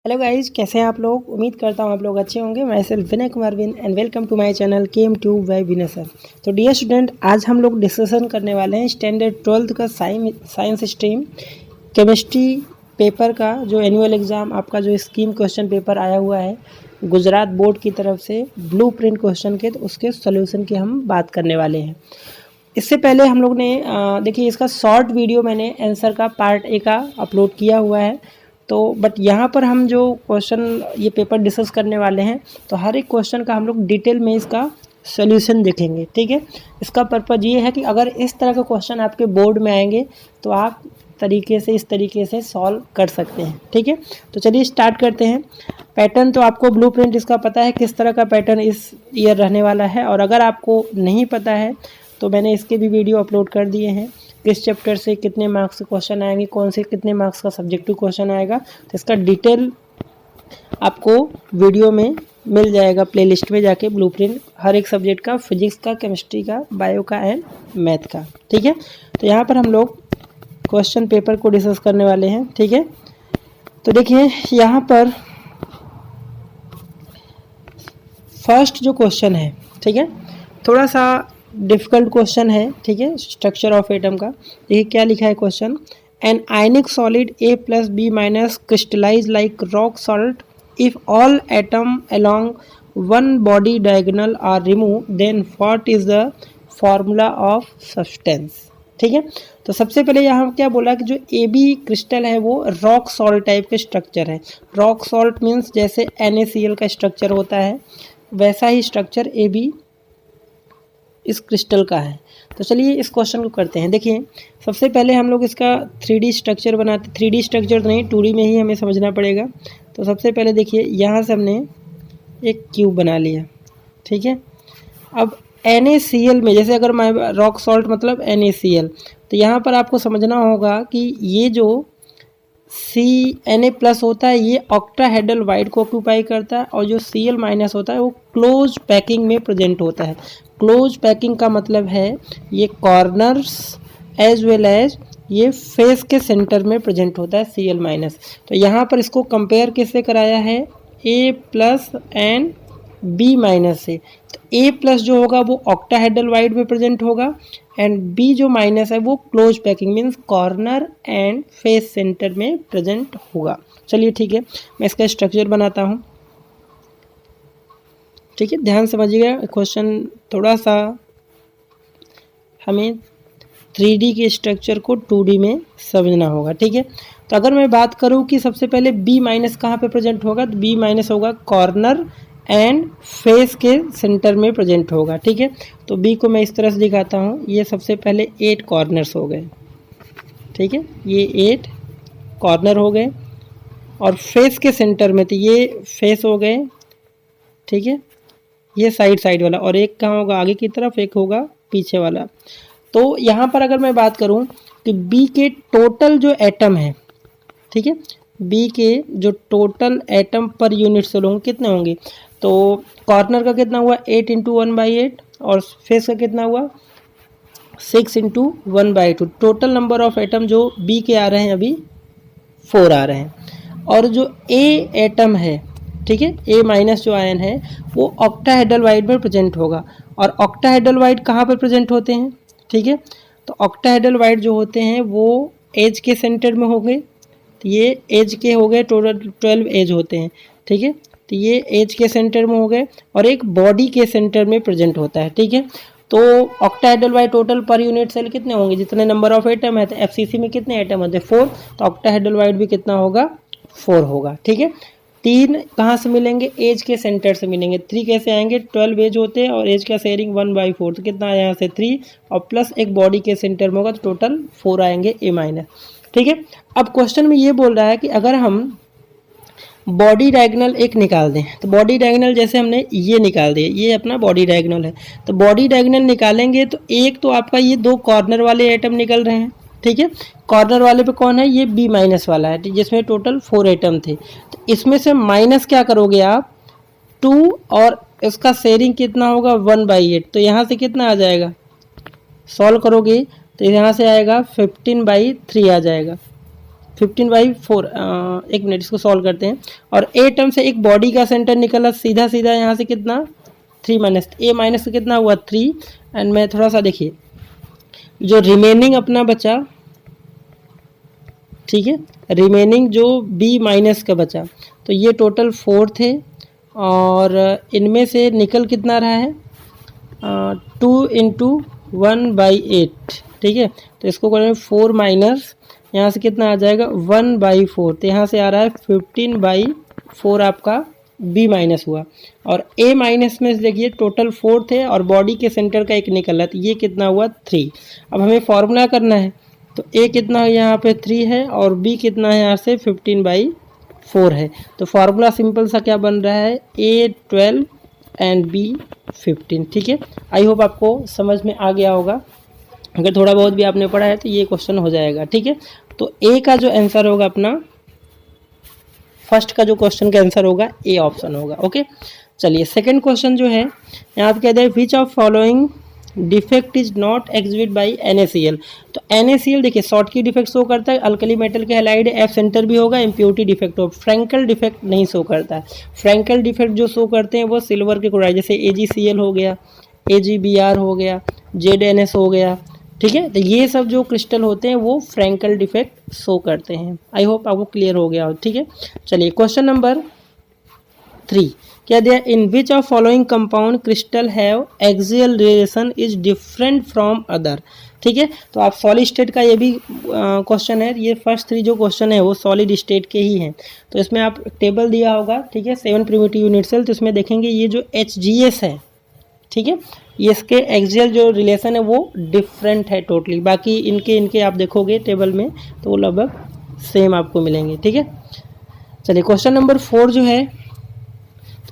Hello guys, कैसे हैं आप लोग। उम्मीद करता हूँ आप लोग अच्छे होंगे। मैं सेल्फ विनय कुमार विन and welcome to my channel chem to by Vinay sir. तो डियर स्टूडेंट, आज हम लोग डिस्कशन करने वाले हैं स्टैंडर्ड 12th का साइंस स्ट्रीम केमिस्ट्री पेपर का जो एनुअल एग्ज़ाम आपका जो स्कीम क्वेश्चन पेपर आया हुआ है गुजरात बोर्ड की तरफ से ब्लू प्रिंट क्वेश्चन के, तो उसके सोल्यूशन की हम बात करने वाले हैं। इससे पहले हम लोग ने देखिए इसका शॉर्ट वीडियो मैंने आंसर का पार्ट ए का अपलोड किया हुआ है। तो बट यहाँ पर हम जो क्वेश्चन ये पेपर डिस्कस करने वाले हैं, तो हर एक क्वेश्चन का हम लोग डिटेल में इसका सोल्यूशन देखेंगे। ठीक है, इसका पर्पज़ ये है कि अगर इस तरह के क्वेश्चन आपके बोर्ड में आएंगे तो आप इस तरीके से सॉल्व कर सकते हैं। ठीक है, तो चलिए स्टार्ट करते हैं। पैटर्न तो आपको ब्लूप्रिंट इसका पता है किस तरह का पैटर्न इस ईयर रहने वाला है, और अगर आपको नहीं पता है तो मैंने इसके भी वीडियो अपलोड कर दिए हैं। किस चैप्टर से कितने मार्क्स के क्वेश्चन आएंगे, कौन से कितने मार्क्स का सब्जेक्टिव क्वेश्चन आएगा, तो इसका डिटेल आपको वीडियो में मिल जाएगा। प्लेलिस्ट में जाके ब्लूप्रिंट हर एक सब्जेक्ट का, फिजिक्स का, केमिस्ट्री का, बायो का एंड मैथ का। ठीक है, तो यहाँ पर हम लोग क्वेश्चन पेपर को डिस्कस करने वाले हैं। ठीक है, तो देखिए यहाँ पर फर्स्ट जो क्वेश्चन है, ठीक है, थोड़ा सा डिफिकल्ट क्वेश्चन है। ठीक है, स्ट्रक्चर ऑफ एटम का। देखिए क्या लिखा है question. An ionic solid A plus B minus crystallize like rock salt if all atom along one body diagonal are remove then what is the formula of substance. ठीक है, तो सबसे पहले यहाँ क्या बोला कि जो AB क्रिस्टल है वो रॉक सॉल्ट टाइप के स्ट्रक्चर है। रॉक सॉल्ट मीन्स जैसे NaCl का स्ट्रक्चर होता है वैसा ही स्ट्रक्चर AB इस क्रिस्टल का है। तो चलिए इस क्वेश्चन को करते हैं। देखिए सबसे पहले हम लोग इसका 3D स्ट्रक्चर बनाते, 3D स्ट्रक्चर तो नहीं 2D में ही हमें समझना पड़ेगा। तो सबसे पहले देखिए यहाँ से हमने एक क्यूब बना लिया। ठीक है, अब NaCl में जैसे अगर मैं रॉक सॉल्ट मतलब NaCl, तो यहाँ पर आपको समझना होगा कि ये जो Na प्लस होता है ये ऑक्टाहेड्रल वाइड को ऑक्यूपाई करता है, और जो Cl माइनस होता है वो क्लोज पैकिंग में प्रेजेंट होता है। क्लोज पैकिंग का मतलब है ये कॉर्नर्स एज वेल एज ये फेस के सेंटर में प्रेजेंट होता है Cl माइनस। तो यहाँ पर इसको कंपेयर किससे कराया है, A plus and B minus से। तो A प्लस जो होगा वो ऑक्टाहेड्रल वाइड में प्रेजेंट होगा, एंड B जो माइनस है वो close packing means corner and face centre में प्रेजेंट होगा। चलिए ठीक है, मैं इसका स्ट्रक्चर बनाता हूँ। ठीक है, ध्यान समझिएगा क्वेश्चन, थोड़ा सा हमें 3D के स्ट्रक्चर को 2D में समझना होगा। ठीक है, तो अगर मैं बात करूं कि सबसे पहले B माइनस कहाँ पे प्रेजेंट होगा, तो B माइनस होगा कॉर्नर एंड फेस के सेंटर में प्रेजेंट होगा। ठीक है, तो B को मैं इस तरह से दिखाता हूँ। ये सबसे पहले 8 कॉर्नर्स हो गए। ठीक है, ये 8 कॉर्नर हो गए, और फेस के सेंटर में तो ये फेस हो गए। ठीक है, ये साइड वाला, और एक कहाँ होगा आगे की तरफ, एक होगा पीछे वाला। तो यहाँ पर अगर मैं बात करूँ कि B के टोटल जो एटम है, ठीक है, B के जो total atom per unit cell होंगे कितने होंगे, तो कॉर्नर का कितना हुआ 8 × 1/8, और फेस का कितना हुआ 6 × 1/2। टोटल नंबर ऑफ एटम जो B के आ रहे हैं अभी 4 आ रहे हैं। और जो A एटम है, ठीक है, A माइनस जो आयन है वो ऑक्टाहेड्रल वाइड में प्रेजेंट होगा। और ऑक्टाहेड्रल वाइड कहाँ पर प्रेजेंट होते हैं, ठीक है, तो ऑक्टाहेड्रल वाइड जो होते हैं वो एज के सेंटर में होंगे। तो ये एज के हो गए, टोटल 12 एज होते हैं। ठीक है, तो ये एज के सेंटर में हो गए, और एक बॉडी के सेंटर में प्रेजेंट होता है। ठीक है, तो octahedral void total per unit cell कितने होंगे, जितने नंबर ऑफ एटम है, तो FCC में कितने एटम होते हैं 4, तो ऑक्टाहेड्रल वाइड भी कितना होगा 4 होगा। ठीक है, 3 कहाँ से मिलेंगे, एज के सेंटर से मिलेंगे। 3 कैसे आएंगे, 12 एज होते हैं और एज का शेयरिंग 1/4, तो कितना आया यहाँ से 3, और प्लस एक बॉडी के सेंटर में होगा, तो टोटल 4 आएंगे A माइनस। ठीक है, अब क्वेश्चन में ये बोल रहा है कि अगर हम बॉडी डायगोनल एक निकाल दें, तो बॉडी डायगोनल जैसे हमने ये निकाल दिया, ये अपना बॉडी डायगोनल है, तो बॉडी डायगोनल निकालेंगे तो एक तो आपका ये 2 कॉर्नर वाले एटम निकल रहे हैं। ठीक है, कॉर्नर वाले पे कौन है, ये B माइनस वाला है, जिसमें टोटल 4 एटम थे। तो इसमें से माइनस क्या करोगे आप 2, और इसका शेयरिंग कितना होगा 1/8, तो यहाँ से कितना आ जाएगा, सॉल्व करोगे तो यहाँ से आएगा 15/3 आ जाएगा। 15/4, एक मिनट इसको सॉल्व करते हैं। और ए टर्म से एक बॉडी का सेंटर निकला सीधा सीधा यहाँ से कितना 3 माइनस, ए माइनस से कितना हुआ 3। एंड मैं थोड़ा सा देखिए जो रिमेनिंग अपना बचा, ठीक है, रिमेनिंग जो बी माइनस का बचा, तो ये टोटल 4 थे और इनमें से निकल कितना रहा है 2 × 1/8, ठीक है। तो इसको करें 4 माइनस, यहाँ से कितना आ जाएगा 1/4, तो यहाँ से आ रहा है 15/4 आपका बी माइनस हुआ। और ए माइनस में देखिए टोटल 4 थे और बॉडी के सेंटर का एक निकला, तो ये कितना हुआ 3। अब हमें फॉर्मूला करना है, तो ए कितना है यहाँ पे 3 है और बी कितना है यहाँ से 15/4 है। तो फार्मूला सिंपल सा क्या बन रहा है ए 12 एंड बी 15, ठीक है। आई होप आपको समझ में आ गया होगा। अगर थोड़ा बहुत भी आपने पढ़ा है तो ये क्वेश्चन हो जाएगा, ठीक है। तो ए का जो आंसर होगा अपना फर्स्ट का जो क्वेश्चन का आंसर होगा ए ऑप्शन होगा। ओके, चलिए सेकंड क्वेश्चन जो है यहाँ पे कहते हैं विच of following defect is not exhibit by NaCl। तो NaCl देखिए शॉर्ट की डिफेक्ट शो करता है, अल्कली मेटल के हैलाइड एफ सेंटर भी होगा, इम्प्योरिटी डिफेक्ट हो, फ्रैंकल डिफेक्ट नहीं शो करता है। फ्रैंकल डिफेक्ट जो शो करते हैं वो सिल्वर के क्लोराइड जैसे AgCl हो गया, AgBr हो गया, ZNS हो गया, ठीक है। तो ये सब जो क्रिस्टल होते हैं वो फ्रैंकल डिफेक्ट शो करते हैं। आई होप आपको क्लियर हो गया हो, ठीक है। चलिए क्वेश्चन नंबर 3 क्या दिया, in which of following compound crystal have axial relation is different from other, ठीक है। तो आप सॉलिड स्टेट का ये भी क्वेश्चन है, ये फर्स्ट 3 जो क्वेश्चन है वो सॉलिड स्टेट के ही हैं। तो इसमें आप टेबल दिया होगा, ठीक है, 7 प्रिमिटिव यूनिट सेल, तो इसमें देखेंगे ये जो HGS है, ठीक है, ये इसके एक्सियल जो रिलेशन है वो डिफरेंट है टोटली, बाकी इनके आप देखोगे टेबल में तो वो लगभग सेम आपको मिलेंगे, ठीक है। चलिए क्वेश्चन नंबर 4 जो है,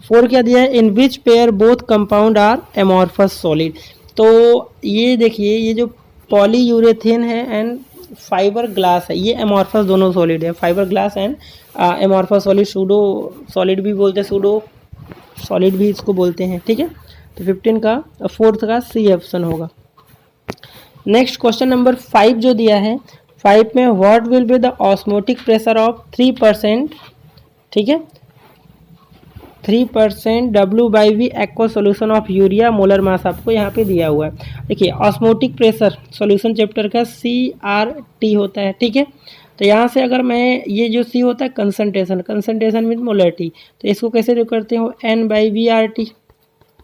4 क्या दिया है, in which pair both compound are amorphous solid. तो ये देखिए ये जो पॉलीयूरेथेन है एंड फाइबर ग्लास है, ये एमॉर्फस दोनों सॉलिड है, fibre glass and amorphous solid, pseudo solid भी बोलते हैं, सूडो सॉलिड भी इसको बोलते हैं, ठीक है। तो 15 का 4th का सी ऑप्शन होगा। नेक्स्ट क्वेश्चन नंबर 5 जो दिया है, 5 में what will be the osmotic pressure of 3%, ठीक है, 3% W/V aqua solution of urea molar mass आपको यहाँ पे दिया हुआ है। देखिए ऑस्मोटिक प्रेशर सॉल्यूशन चैप्टर का CRT होता है, ठीक है। तो यहाँ से अगर मैं ये जो C होता है कंसंट्रेशन मीन मोलरिटी, तो इसको कैसे करते हो N/VRT,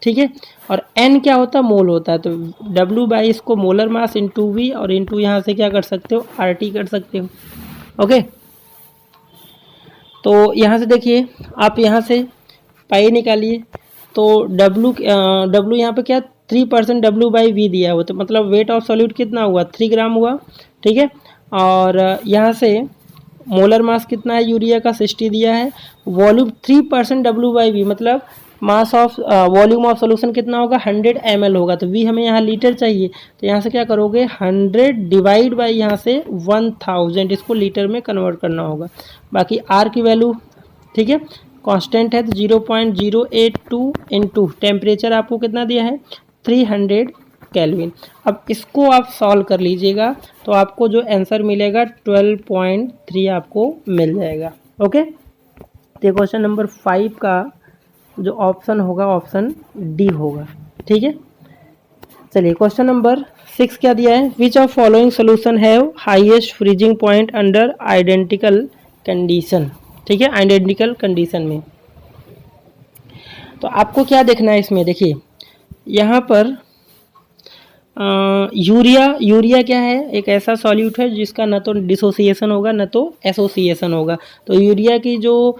ठीक है। और N क्या होता है मोल होता है, तो W बाई इसको मोलर मास इंटू V और इंटू यहाँ से क्या कर सकते हो RT कर सकते हो। ओके, तो यहाँ से देखिए आप यहाँ से पाई निकालिए, तो W यहाँ पे क्या 3% W/V दिया हुआ, तो मतलब वेट ऑफ सॉल्यूट कितना हुआ 3 ग्राम हुआ, ठीक है। और यहाँ से मोलर मास कितना है यूरिया का 60 दिया है, वॉल्यूम 3% W/V मतलब mass of volume of solution कितना होगा 100 ml होगा, तो V हमें यहाँ लीटर चाहिए, तो यहाँ से क्या करोगे 100 डिवाइड बाई यहाँ से 1000, इसको लीटर में कन्वर्ट करना होगा। बाकी R की वैल्यू, ठीक है, कांस्टेंट है तो 0.082 इंटू टेम्परेचर आपको कितना दिया है 300 केल्विन। अब इसको आप सॉल्व कर लीजिएगा तो आपको जो आंसर मिलेगा 12.3 आपको मिल जाएगा। ओके, तो क्वेश्चन नंबर 5 का जो ऑप्शन होगा ऑप्शन डी होगा, ठीक है। चलिए क्वेश्चन नंबर 6 क्या दिया है, विच of following solution have highest freezing point under identical condition, ठीक है, आइडेंटिकल कंडीशन में। तो आपको क्या देखना है इसमें, देखिए यहाँ पर यूरिया क्या है, एक ऐसा सॉल्यूट है जिसका न तो डिसोसिएशन होगा न तो एसोसिएशन होगा। तो यूरिया की जो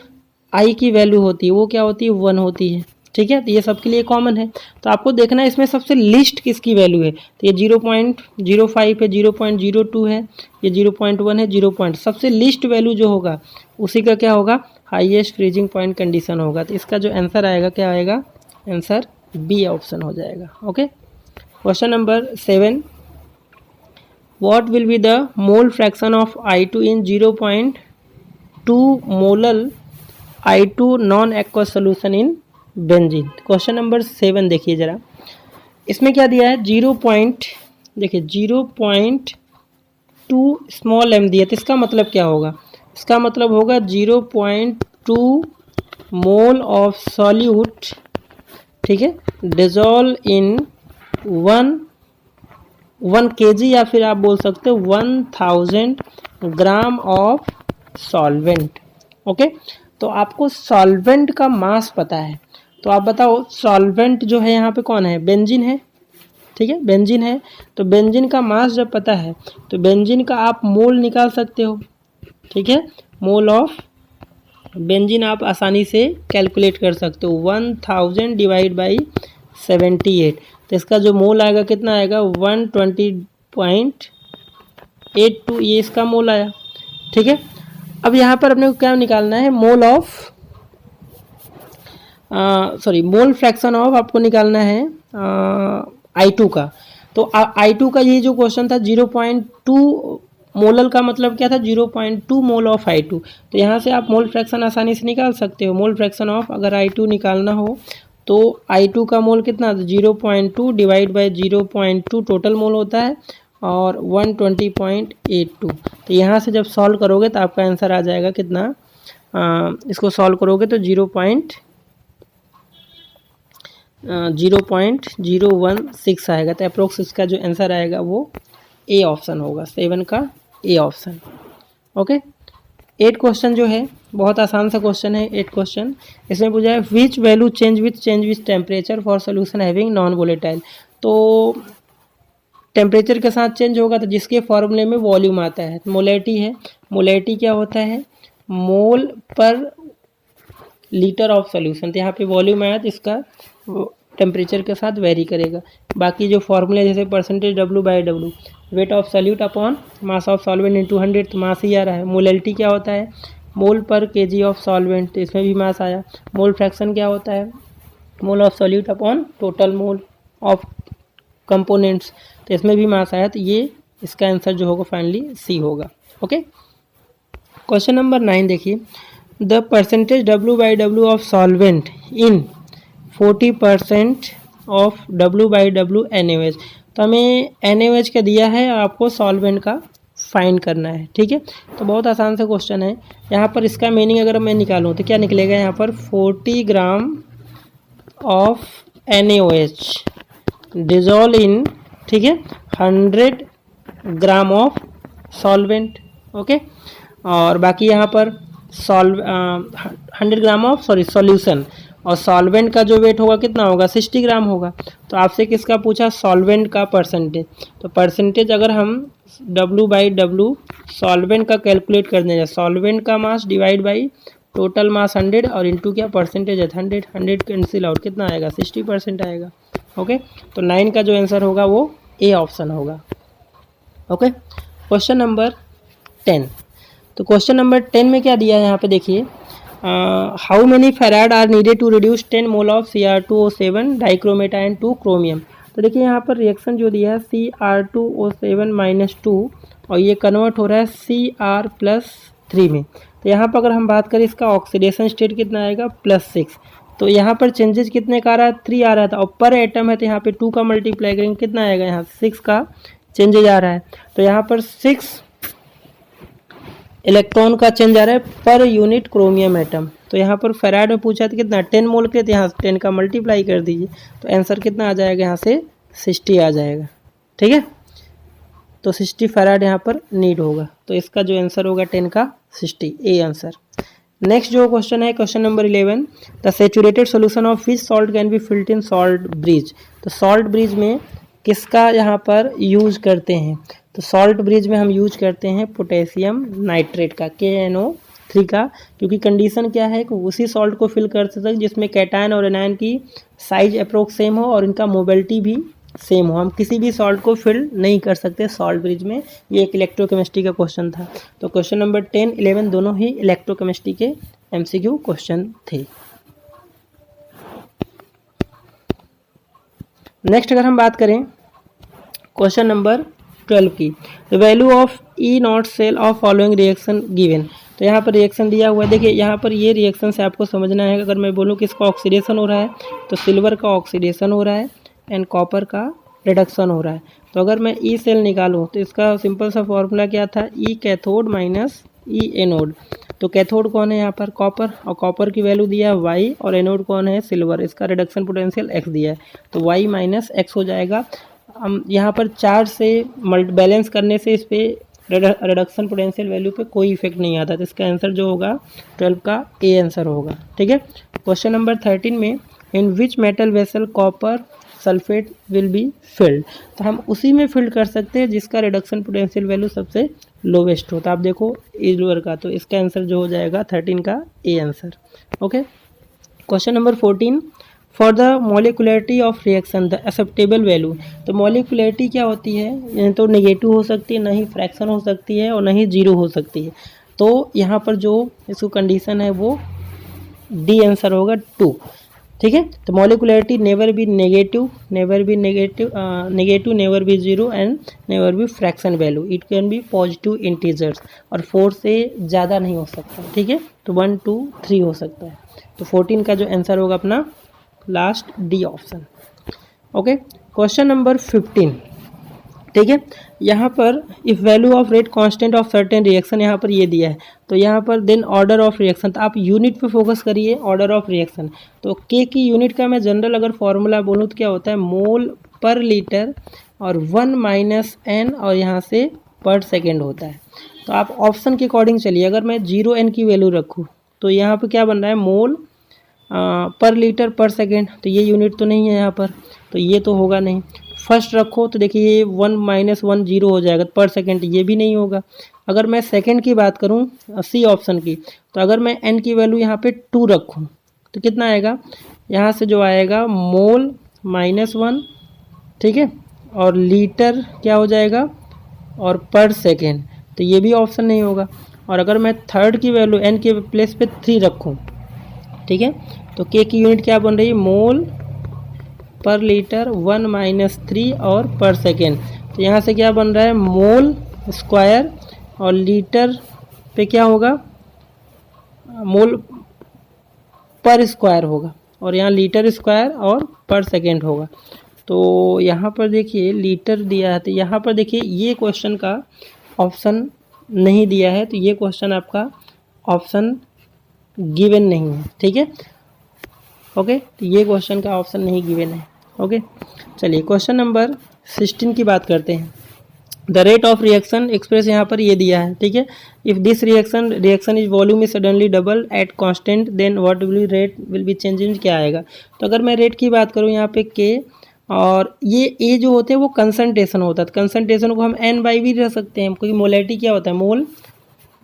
आई की वैल्यू होती है वो क्या होती है 1 होती है, ठीक है। तो ये सबके लिए कॉमन है, तो आपको देखना है इसमें सबसे लिस्ट किसकी वैल्यू है, तो ये 0.05 है, 0.02 है, ये 0.1 है, 0. सबसे लिस्ट वैल्यू जो होगा उसी का क्या होगा हाईएस्ट फ्रीजिंग पॉइंट कंडीशन होगा। तो इसका जो आंसर आएगा क्या आएगा, आंसर बी ऑप्शन हो जाएगा। Okay, question number 7, what will be the mole fraction of I2 in 0.2 molal I2 non aqueous solution in benzene. Question number 7 देखिए जरा, इसमें क्या दिया है 0.2 स्मॉल m दिया, तो इसका मतलब क्या होगा, इसका मतलब होगा 0.2 मोल ऑफ सॉल्यूट, ठीक है, डिजोल्व इन 1 kg या फिर आप बोल सकते हो 1000 ग्राम ऑफ सॉल्वेंट। ओके, तो आपको सॉल्वेंट का मास पता है, तो आप बताओ सॉल्वेंट जो है यहाँ पे कौन है, बेंजीन है, ठीक है, बेंजीन है। तो बेंजीन का मास जब पता है तो बेंजीन का आप मोल निकाल सकते हो, ठीक है, मोल ऑफ बेंजीन आप आसानी से कैलकुलेट कर सकते हो, 1000 डिवाइड बाई 78। तो इसका जो मोल आएगा कितना आएगा, 120.82, ये इसका मोल आया, ठीक है। अब यहाँ पर अपने को क्या निकालना है, mole of mole fraction of आपको निकालना है I2 का। तो I2 का ये जो क्वेश्चन था 0.2 मोलल का मतलब क्या था, 0.2 मोल ऑफ I2। तो यहाँ से आप मोल फ्रैक्शन आसानी से निकाल सकते हो। मोल फ्रैक्शन ऑफ अगर I2 निकालना हो तो I2 का मोल कितना, 0.2 डिवाइड बाई 0.2 टोटल मोल होता है और 120.82। तो यहाँ से जब सॉल्व करोगे तो आपका आंसर आ जाएगा कितना, इसको सॉल्व करोगे तो 0.016 आएगा। तो अप्रोक्स इसका जो आंसर आएगा वो ए ऑप्शन होगा, 7 का ए ऑप्शन। ओके, 8 क्वेश्चन जो है बहुत आसान सा क्वेश्चन है। 8 क्वेश्चन इसमें पूछा है which value change with temperature for solution having non volatile. तो टेम्परेचर के साथ चेंज होगा तो जिसके फॉर्मूले में वॉल्यूम आता है, मोलैरिटी है। मोलैरिटी क्या होता है, मोल पर लीटर ऑफ सोल्यूशन। तो यहाँ पे वॉल्यूम आया तो इसका टेम्परेचर के साथ वेरी करेगा। बाकी जो फॉर्मूले जैसे percentage W/W, weight of solute upon mass of solvent into 100, तो मास ही आ रहा है। मोलैरिटी क्या होता है, मोल पर kg ऑफ सॉल्वेंट, तो इसमें भी मास आया। मोल फ्रैक्शन क्या होता है, mole of solute upon total mole of components, तो इसमें भी मास आया। तो ये इसका आंसर जो होगा फाइनली सी होगा। ओके, क्वेश्चन नंबर 9 देखिए, the percentage W/W of solvent in 40% of W/W NaOH। तो हमें NaOH का दिया है और आपको सॉल्वेंट का फाइंड करना है, ठीक है। तो बहुत आसान सा क्वेश्चन है। यहाँ पर इसका मीनिंग अगर मैं निकालूँ तो क्या निकलेगा, यहाँ पर 40 gram of NaOH dissolve in, ठीक है, 100 ग्राम ऑफ सॉल्वेंट। ओके, और बाकी यहाँ पर 100 ग्राम ऑफ सॉल्यूशन, और सॉल्वेंट का जो वेट होगा कितना होगा, 60 ग्राम होगा। तो आपसे किसका पूछा, सॉल्वेंट का परसेंटेज। तो परसेंटेज अगर हम W/W सॉल्वेंट का कैलकुलेट करने जाए, सॉल्वेंट का mass divide by total mass 100 और इंटू क्या परसेंटेज है 100 कैंसिल आउट, कितना आएगा 60% आएगा। ओके, तो 9 का जो आंसर होगा वो ए ऑप्शन होगा। Okay, question number 10। तो क्वेश्चन नंबर 10 में क्या दिया है यहाँ पे देखिए, how many farad are needed to reduce 10 mole of Cr2O7 dichromate ion to chromium. तो देखिए यहाँ पर रिएक्शन जो दिया है Cr2O7-2 और ये कन्वर्ट हो रहा है Cr+3 में। तो यहाँ पर अगर हम बात करें इसका ऑक्सीडेशन स्टेट कितना आएगा, +6। तो यहाँ पर चेंजेस कितने का आ रहा है, 3 आ रहा था, और पर एटम है तो यहाँ पे 2 का मल्टीप्लाई करेंगे कितना आएगा, यहाँ 6 का चेंजेज आ रहा है। तो यहाँ पर 6 इलेक्ट्रॉन का चेंज आ रहा है पर यूनिट क्रोमियम एटम। तो यहाँ पर फेराड में पूछा था कितना, 10 मोल के, तो यहाँ 10 का मल्टीप्लाई कर दीजिए तो आंसर कितना आ जाएगा, यहाँ से 60 आ जाएगा, ठीक है। तो 60 फेराड यहाँ पर नीड होगा, तो इसका जो आंसर होगा 10 का 60, ए आंसर। नेक्स्ट जो क्वेश्चन है question number 11, the saturated solution of which salt can be filled in salt bridge. तो सॉल्ट ब्रिज में किसका यहाँ पर यूज करते हैं, तो सॉल्ट ब्रिज में हम यूज करते हैं पोटेशियम नाइट्रेट का, KNO3 का, क्योंकि कंडीशन क्या है कि उसी सॉल्ट को फिल कर सकते हैं जिसमें कैटायन और एनायन की साइज अप्रोक्स सेम हो और इनका मोबिलिटी भी सेम हो। हम किसी भी सॉल्ट को फिल नहीं कर सकते सॉल्ट ब्रिज में। ये एक इलेक्ट्रोकेमिस्ट्री का क्वेश्चन था। तो क्वेश्चन नंबर 10, 11 दोनों ही इलेक्ट्रोकेमिस्ट्री के MCQ क्वेश्चन थे। नेक्स्ट अगर हम बात करें क्वेश्चन नंबर 12 की, the value of E0 cell of following reaction given. तो यहाँ पर रिएक्शन दिया हुआ है, देखिए यहाँ पर ये रिएक्शन से आपको समझना है। अगर मैं बोलूँ कि इसका ऑक्सीडेशन हो रहा है तो सिल्वर का ऑक्सीडेशन हो रहा है एंड कॉपर का रिडक्शन हो रहा है। तो अगर मैं E सेल निकालूँ तो इसका सिंपल सा फॉर्मूला क्या था, E कैथोड माइनस ई एनोड। तो कैथोड कौन है यहाँ पर? कॉपर, और कॉपर की वैल्यू दिया है वाई, और एनोड कौन है? सिल्वर। इसका रिडक्शन पोटेंशियल एक्स दिया है, तो वाई माइनस एक्स हो जाएगा। हम यहाँ पर चार्ज से बैलेंस करने से इस पर रिडक्शन पोटेंशियल वैल्यू पे कोई इफेक्ट नहीं आता, तो इसका आंसर जो होगा 12 का ए आंसर होगा। ठीक है। क्वेश्चन नंबर 13 में in which metal vessel copper sulphate will be filled, तो हम उसी में फिल्ड कर सकते हैं जिसका रिडक्शन पोटेंशियल वैल्यू सबसे लोवेस्ट हो। तो आप देखो इधर का, तो इसका आंसर जो हो जाएगा 13 का A answer. Okay. Question number 14 for the molecularity of reaction the acceptable value, तो मोलिकुलरिटी क्या होती है? तो नेगेटिव हो सकती है, ना ही फ्रैक्शन हो सकती है, और ना ही जीरो हो सकती है। तो यहाँ पर जो इसको कंडीशन है वो डी आंसर होगा 2। ठीक है। तो molecularity never be negative, never be negative, never be zero, and never be fraction value. It can be positive integers, और 4 से ज़्यादा नहीं हो सकता। ठीक है। तो 1 2 3 हो सकता है। तो 14 का जो आंसर होगा अपना last D option. Okay. Question number 15। ठीक है। यहाँ पर if value of rate constant of certain reaction, यहाँ पर ये दिया है, तो यहाँ पर देन ऑर्डर ऑफ रिएक्शन, तो आप यूनिट पे फोकस करिए, ऑर्डर ऑफ रिएक्शन। तो के की यूनिट का मैं जनरल अगर फॉर्मूला बोलूँ तो क्या होता है? मोल पर लीटर और 1 माइनस एन, और यहाँ से पर सेकेंड होता है। तो आप ऑप्शन के अकॉर्डिंग चलिए। अगर मैं 0 एन की वैल्यू रखूँ तो यहाँ पर क्या बन रहा है? मोल पर लीटर पर सेकेंड, तो ये यूनिट तो नहीं है यहाँ पर, तो ये तो होगा नहीं। फर्स्ट रखो तो देखिए ये 1 माइनस 1 जीरो हो जाएगा, पर सेकेंड ये भी नहीं होगा। अगर मैं सेकेंड की बात करूँ सी ऑप्शन की, तो अगर मैं एन की वैल्यू यहाँ पे 2 रखूँ तो कितना आएगा? यहाँ से जो आएगा मोल -1, ठीक है, और लीटर क्या हो जाएगा? और पर सेकेंड, तो ये भी ऑप्शन नहीं होगा। और अगर मैं थर्ड की वैल्यू एन के प्लेस पे 3 रखूँ, ठीक है, तो के की यूनिट क्या बन रही है? मोल पर लीटर 1 माइनस 3 और पर सेकेंड। तो यहाँ से क्या बन रहा है? मोल स्क्वायर, और लीटर पे क्या होगा? मोल पर स्क्वायर होगा, और यहाँ लीटर स्क्वायर और पर सेकेंड होगा। तो यहाँ पर देखिए लीटर दिया है, तो यहाँ पर देखिए ये क्वेश्चन का ऑप्शन नहीं दिया है, तो ये क्वेश्चन आपका ऑप्शन गिवन नहीं है। ठीक है। ओके। तो ये क्वेश्चन का ऑप्शन नहीं गिवन है। ओके। चलिए क्वेश्चन नंबर 16 की बात करते हैं। The rate of reaction express यहाँ पर ये दिया है। ठीक है। If this reaction is volume is suddenly double at constant then what will rate will be change, क्या आएगा? तो अगर मैं रेट की बात करूँ यहाँ पे के, और ये ए जो होते हैं वो कंसंट्रेशन होता है, तो कंसंट्रेशन को हम एन बाई भी रख सकते हैं, क्योंकि मोलैरिटी क्या होता है? मोल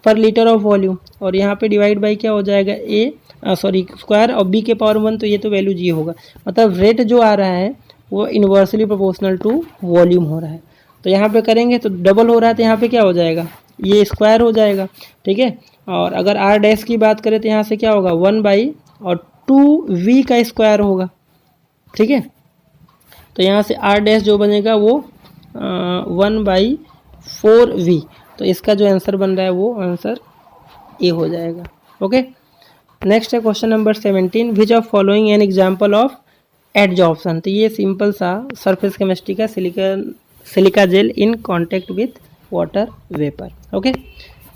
पर लीटर ऑफ वॉल्यूम, और यहाँ पे डिवाइड बाई क्या हो जाएगा? ए स्क्वायर, और बी के पावर 1, तो ये तो वैल्यू जी होगा। मतलब रेट जो आ रहा है वो इन्वर्सली प्रोपोर्शनल टू वॉल्यूम हो रहा है। तो यहाँ पे करेंगे तो डबल हो रहा है, तो यहाँ पे क्या हो जाएगा? ये स्क्वायर हो जाएगा। ठीक है। और अगर आर डैश की बात करें तो यहाँ से क्या होगा? 1 बाई और 2v का स्क्वायर होगा। ठीक है। तो यहाँ से आर डैश जो बनेगा वो 1 बाई 4v, तो इसका जो आंसर बन रहा है वो आंसर ए हो जाएगा। ओके। नेक्स्ट है question number 17 which of following an example of adsorption, तो ये सिंपल सा सरफेस केमिस्ट्री का silica gel in contact with water vapour. Okay.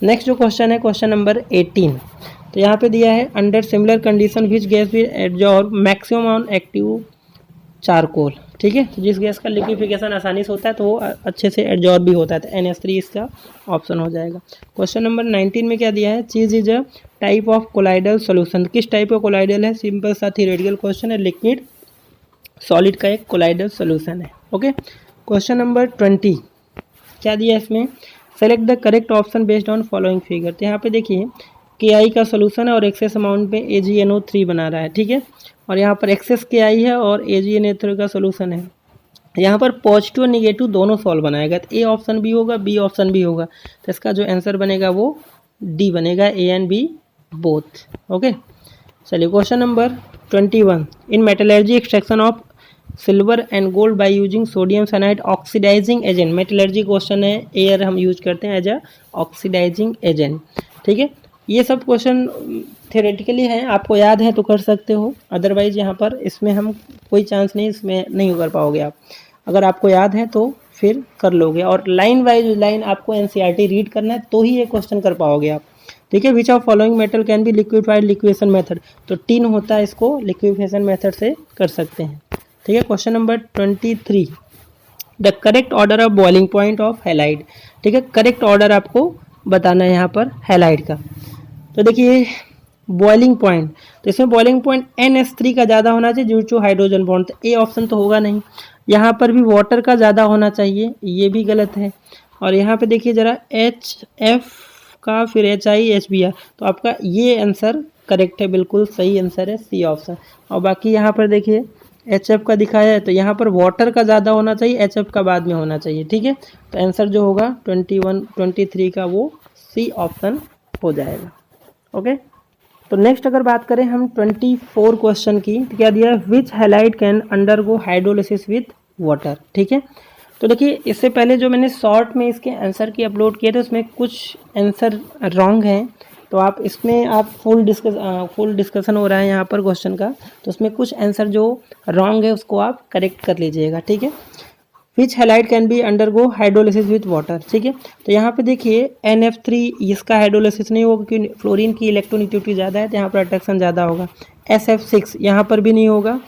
Next जो क्वेश्चन है क्वेश्चन नंबर 18, तो यहाँ पे दिया है under similar condition which gas will adsorb maximum on active charcoal. ठीक है। तो जिस गैस का लिक्विफिकेशन आसानी से होता है तो वो अच्छे से एडजॉर्ब भी होता है, तो NH3 इसका ऑप्शन हो जाएगा। क्वेश्चन नंबर 19 में क्या दिया है? चीज is a type of colloidal solution, किस टाइप का कोलाइडल है? सिंपल सा थ्योरेटिकल क्वेश्चन है, लिक्विड सॉलिड का एक कोलाइडल सोल्यूशन है। ओके। क्वेश्चन नंबर 20 क्या दिया है इसमें? Select the correct option based on following figure. तो यहाँ पे देखिए KI का सोल्यूशन है और एक्सेस अमाउंट पे AgNO3 बना रहा है। ठीक है। और यहाँ पर एक्सेस KI है और AgNO3 का सोल्यूशन है। यहाँ पर पॉजिटिव और निगेटिव दोनों सॉल्व बनाएगा, तो A ऑप्शन भी होगा, B ऑप्शन भी होगा, तो इसका जो आंसर बनेगा वो D बनेगा, A and B both. Okay. चलिए question number 21 in metallurgy extraction of silver and gold by using sodium cyanide oxidizing agent. Metallurgy question है, एयर हम यूज करते हैं एज अ ऑक्सीडाइजिंग एजेंट। ठीक है। ये सब क्वेश्चन थियोरेटिकली हैं, आपको याद है तो कर सकते हो, अदरवाइज यहाँ पर इसमें हम कोई चांस नहीं, इसमें नहीं कर पाओगे आप। अगर आपको याद है तो फिर कर लोगे, और लाइन वाइज लाइन आपको NCERT रीड करना है तो ही ये क्वेश्चन कर पाओगे आप। ठीक है। विच of following metal can be liquefied liquidation method, तो टिन होता है, इसको लिक्विफिकेशन मेथड से कर सकते हैं। ठीक है। Question number 23, the correct order of boiling point of halide. ठीक है, करेक्ट ऑर्डर आपको बताना है यहाँ पर हैलाइड का। तो देखिए बॉइलिंग पॉइंट, तो इसमें बॉइलिंग पॉइंट NH3 का ज़्यादा होना चाहिए ड्यू टू हाइड्रोजन बॉन्ड, तो ए ऑप्शन तो होगा नहीं। यहाँ पर भी वाटर का ज़्यादा होना चाहिए, ये भी गलत है। और यहाँ पे देखिए ज़रा HF का फिर HI HBr, तो आपका ये आंसर करेक्ट है, बिल्कुल सही आंसर है सी ऑप्शन। और बाकी यहाँ पर देखिए HF का दिखाया है, तो यहाँ पर वाटर का ज़्यादा होना चाहिए, HF का बाद में होना चाहिए। ठीक है, तो आंसर जो होगा 23 का वो सी ऑप्शन हो जाएगा। ओके, तो नेक्स्ट अगर बात करें हम 24 क्वेश्चन की, तो क्या दिया है, which halide can undergo hydrolysis with water. ठीक है, तो देखिए इससे पहले जो मैंने शॉर्ट में इसके आंसर की अपलोड किए थे उसमें कुछ आंसर रॉन्ग हैं, तो आप इसमें आप फुल डिस्कशन हो रहा है यहाँ पर क्वेश्चन का, तो उसमें कुछ आंसर जो रॉन्ग है उसको आप करेक्ट कर लीजिएगा। ठीक है, which halide can be undergo hydrolysis with water. ठीक है, तो यहाँ पे देखिए NF3 इसका हाइड्रोलिसिस नहीं होगा क्योंकि फ्लोरीन की इलेक्ट्रोनेगेटिविटी ज़्यादा है, तो यहाँ पर अट्रैक्शन ज़्यादा होगा। SF6 यहाँ पर भी नहीं होगा।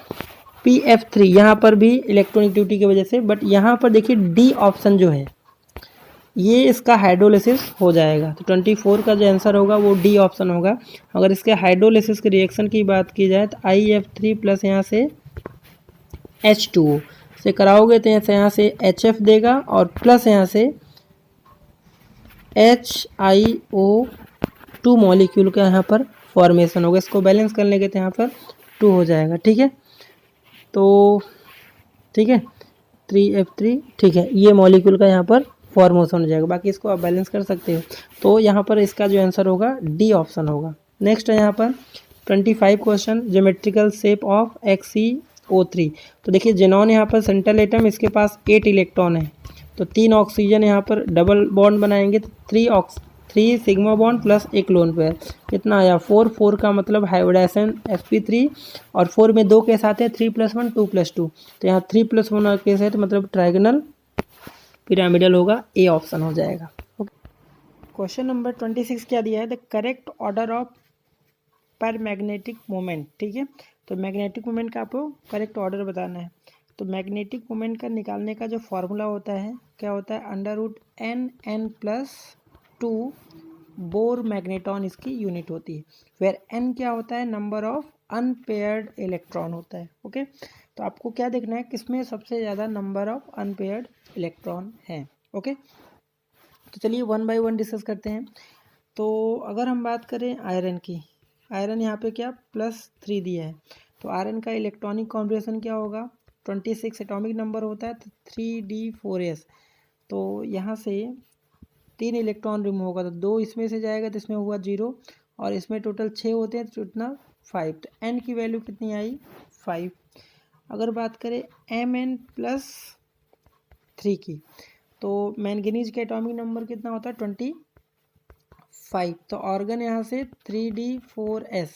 PF3 यहाँ पर भी इलेक्ट्रोनेगेटिविटी की वजह से, बट यहाँ पर देखिए डी ऑप्शन जो है ये इसका हाइड्रोलिसिस हो जाएगा, तो 24 का जो आंसर होगा वो डी ऑप्शन होगा। अगर इसके हाइड्रोलिसिस के रिएक्शन की बात की जाए तो IF3 प्लस यहाँ से H2O से कराओगे तो यहाँ से HF देगा और प्लस यहाँ से HiO2 मॉलिक्यूल का यहाँ पर फॉर्मेशन होगा। इसको बैलेंस कर लेंगे तो यहाँ पर 2 हो जाएगा। ठीक है, तो ठीक है 3F3, ठीक है, ये मॉलिक्यूल का यहाँ पर फॉर्मेशन हो जाएगा। बाकी इसको आप बैलेंस कर सकते हो, तो यहाँ पर इसका जो आंसर होगा डी ऑप्शन होगा। नेक्स्ट है यहाँ पर 25 question, geometrical shape of XeO3। तो देखिए जेनॉन यहाँ पर सेंट्रल एटम, इसके पास 8 इलेक्ट्रॉन है, तो 3 ऑक्सीजन यहाँ पर डबल बॉन्ड बनाएंगे, तो 3 सिग्मा बॉन्ड प्लस एक लोन पेयर, कितना आया 4 का मतलब हाइब्रिडाइजेशन sp3, और 4 में 2 केस आते हैं, 3 + 1 2 + 2, तो यहाँ 3 + 1 केस है, तो मतलब ट्राइगोनल पिरामिडल होगा, ए ऑप्शन हो जाएगा। क्वेश्चन नंबर 26 क्या दिया है, द करेक्ट ऑर्डर ऑफ पर मैग्नेटिक मोमेंट। ठीक है, तो मैग्नेटिक मोमेंट का आपको करेक्ट ऑर्डर बताना है। तो मैग्नेटिक मोमेंट का निकालने का जो फॉर्मूला होता है क्या होता है, √NN+2 बोर मैग्नेटॉन इसकी यूनिट होती है, वेयर n क्या होता है, नंबर ऑफ अनपेयर्ड इलेक्ट्रॉन होता है। ओके, तो आपको क्या देखना है, किसमें सबसे ज़्यादा नंबर ऑफ अनपेयर्ड इलेक्ट्रॉन है। ओके, तो चलिए 1 बाय 1 डिस्कस करते हैं। तो अगर हम बात करें आयरन की, आयरन यहाँ पे क्या +3 दिया है, तो आयरन का इलेक्ट्रॉनिक कॉन्फ़िगरेशन क्या होगा, 26 एटॉमिक नंबर होता है, तो 3d4s, तो यहाँ से 3 इलेक्ट्रॉन रिमूव होगा, तो 2 इसमें से जाएगा, तो इसमें हुआ 0, और इसमें टोटल 6 होते हैं, तो कितना 5, तो n की वैल्यू कितनी आई 5। अगर बात करें Mn+3 की, तो मैंगनीज का एटॉमिक नंबर कितना होता है 25, तो ऑर्गन यहाँ से 3d4s,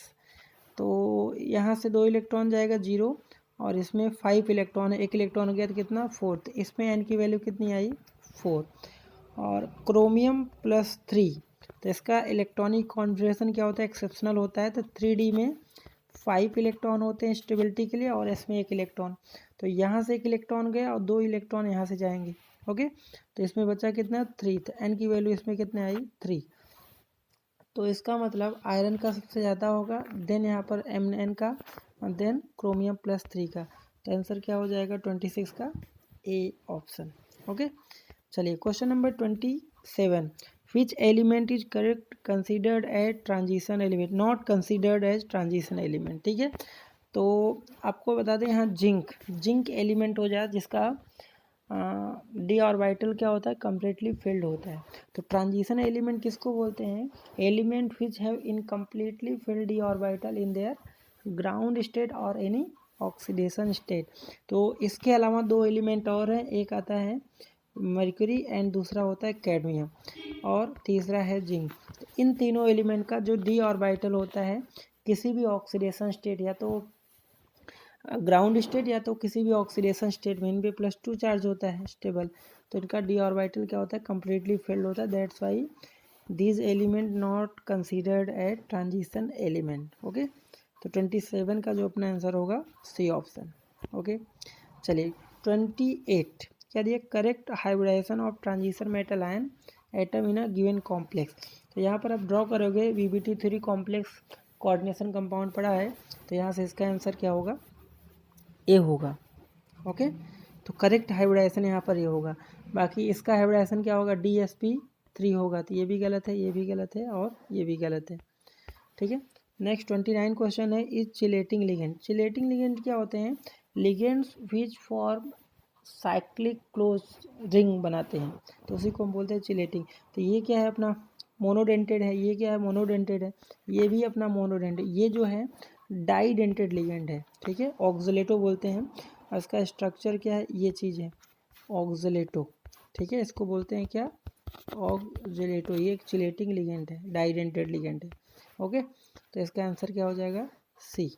तो यहाँ से 2 इलेक्ट्रॉन जाएगा 0, और इसमें 5 इलेक्ट्रॉन है, 1 इलेक्ट्रॉन गया तो कितना 4, तो इसमें n की वैल्यू कितनी आई 4। और क्रोमियम +3, तो इसका इलेक्ट्रॉनिक कॉन्फ़िगरेशन क्या होता है, एक्सेप्शनल होता है, तो 3d में 5 इलेक्ट्रॉन होते हैं स्टेबिलिटी के लिए, और इसमें 1 इलेक्ट्रॉन, तो यहाँ से 1 इलेक्ट्रॉन गया और 2 इलेक्ट्रॉन यहाँ से जाएंगे। ओके, तो इसमें बचा कितना 3, तो n की वैल्यू इसमें कितने आई 3, तो इसका मतलब आयरन का सबसे ज़्यादा होगा, देन यहाँ पर Mn का, और देन क्रोमियम +3 का, तो आंसर क्या हो जाएगा 26 का ए ऑप्शन। ओके, चलिए question number 27, which element is correct considered as transition element, not considered as transition element. ठीक है, तो आपको बता दें यहाँ जिंक एलिमेंट हो जाए जिसका डी ऑर्बिटल क्या होता है, कम्प्लीटली फिल्ड होता है। तो ट्रांजिशन एलिमेंट किसको बोलते हैं, element which have incompletely field D orbital in their ground state और एनी ऑक्सीडेशन स्टेट। तो इसके अलावा 2 एलिमेंट और हैं, एक आता है मर्क्यूरी एंड दूसरा होता है कैडमियम, और तीसरा है जिंक। तो इन तीनों एलिमेंट का जो डी ऑर्बिटल होता है किसी भी ऑक्सीडेशन स्टेट या तो ग्राउंड स्टेट या तो किसी भी ऑक्सीडेशन स्टेट में इन पे +2 चार्ज होता है स्टेबल, तो इनका डी ऑर्बिटल क्या होता है, कम्प्लीटली फिल्ड होता है, that's why these element not considered as transition element. Okay, तो 27 का जो अपना आंसर होगा सी ऑप्शन। ओके, चलिए 28 क्या दिया, correct hybridization of transition metal ion atom in a given complex. तो यहाँ पर आप ड्रॉ करोगे VBT3 कॉम्प्लेक्स कोऑर्डिनेशन कंपाउंड पड़ा है, तो यहाँ से इसका आंसर क्या होगा, ए होगा। ओके, तो करेक्ट हाइब्रिडाइजेशन यहाँ पर ये होगा। बाकी इसका हाइब्रिडाइजेशन क्या होगा, DsP3 होगा, तो ये भी गलत है, ये भी गलत है और ये भी गलत है। ठीक है, नेक्स्ट 29 क्वेश्चन है, is chelating ligand. Chelating ligand क्या होते हैं, ligands which form cyclic close ring बनाते हैं, तो उसी को हम बोलते हैं चिलेटिंग। तो ये क्या है अपना मोनोडेंटेड है, ये क्या है मोनोडेंटेड है, ये भी अपना मोनोडेंटेड, ये जो है डाइडेंटेड लिगेंड है। ठीक है, ऑक्सलेटो बोलते हैं, और इसका स्ट्रक्चर क्या है, ये चीज़ है ऑक्सलेटो। ठीक है, इसको बोलते हैं क्या, ऑक्सलेटो। ये एक चिलेटिंग लिगेंड है, डाइडेंटेड लिगेंड है। ओके, तो इसका आंसर क्या हो जाएगा, सी।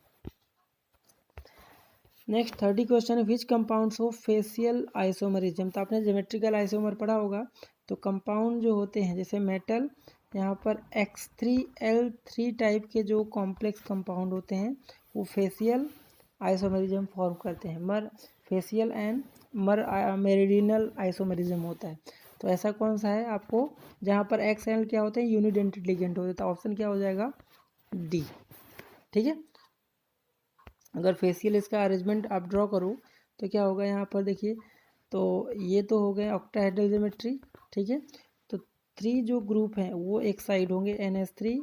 नेक्स्ट 30 क्वेश्चन है, विच कंपाउंड्स ऑफ फेशियल आइसोमरिज्म। तो आपने ज्योमेट्रिकल आइसोमर पढ़ा होगा, तो कंपाउंड जो होते हैं जैसे मेटल, यहाँ पर X3L3 टाइप के जो कॉम्प्लेक्स कंपाउंड होते हैं वो फेशियल आइसोमरिज्म फॉर्म करते हैं। मर फेशियल एंड मेरिडियनल आइसोमरिज्म होता है। तो ऐसा कौन सा है आपको, जहाँ पर XL क्या होते हैं, यूनिडेंटेड लिगेंड होते हैं। तो ऑप्शन क्या हो जाएगा, डी। ठीक है, अगर फेशियल इसका अरेंजमेंट आप ड्रॉ करो तो क्या होगा, यहाँ पर देखिए, तो ये तो हो गए ऑक्टाहेड्रल ज्योमेट्री। ठीक है, तो 3 जो ग्रुप हैं वो एक साइड होंगे, NH3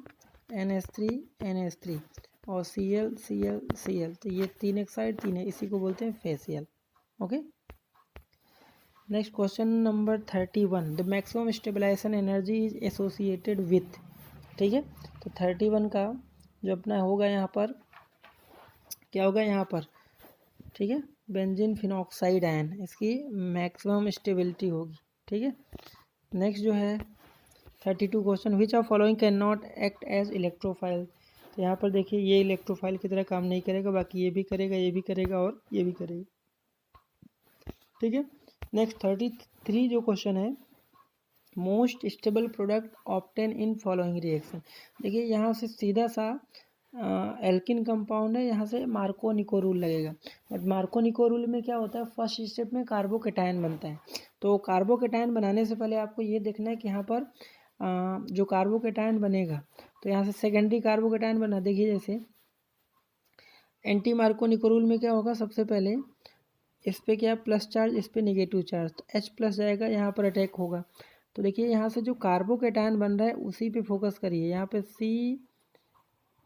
NH3 NH3 और Cl Cl Cl, तो ये 3 एक साइड, 3 है, इसी को बोलते हैं facial. Okay, next question number 31, the maximum stabilization energy is associated with. ठीक है, तो 31 का जो अपना होगा यहाँ पर क्या होगा, यहाँ पर ठीक है बेंजीन फिनॉक्साइड आयन, इसकी मैक्सिमम स्टेबिलिटी होगी। ठीक है, नेक्स्ट जो है 32 question, which of following can not act as electrophile. तो यहाँ पर देखिए ये इलेक्ट्रोफाइल की तरह काम नहीं करेगा, बाकी ये भी करेगा, ये भी करेगा और ये भी करेगा। ठीक है, नेक्स्ट 33 जो क्वेश्चन है, most stable product obtain in following reaction. देखिए यहाँ से सीधा सा एल्किन कंपाउंड है, यहाँ से मार्को-निको रूल लगेगा। बट मार्को-निको रूल में क्या होता है, फर्स्ट स्टेप में कार्बोकेटायन बनता है। तो कार्बोकेटायन बनाने से पहले आपको ये देखना है कि यहाँ पर जो कार्बोकेटायन बनेगा, तो यहाँ से सेकेंडरी कार्बोकेटायन बना। देखिए जैसे एंटी मार्को-निको रूल में क्या होगा, सबसे पहले इस पर क्या प्लस चार्ज, इस पर निगेटिव चार्ज, तो H प्लस जाएगा, यहाँ पर अटैक होगा। तो देखिए यहाँ से जो कार्बोकेटायन बन रहा है उसी पे फोकस करिए, यहाँ पे C,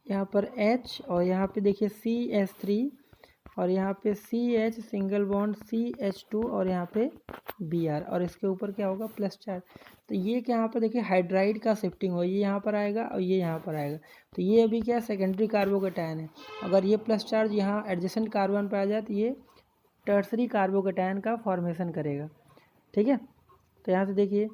यहाँ पर H और यहाँ पे देखिए CH3 और यहाँ पे CH सिंगल बॉन्ड CH2 और यहाँ पे Br और इसके ऊपर क्या होगा प्लस चार्ज। तो ये क्या यहाँ पर देखिए हाइड्राइड का शिफ्टिंग हो, ये यहाँ पर आएगा और ये यहाँ पर आएगा। तो ये अभी क्या सेकेंडरी कार्बोकेटायन है। अगर ये प्लस चार्ज यहाँ एडजेसेंट कार्बन पर आ जाए तो ये टर्सरी कार्बोकेटायन का फॉर्मेशन करेगा। ठीक है, तो यहाँ से देखिए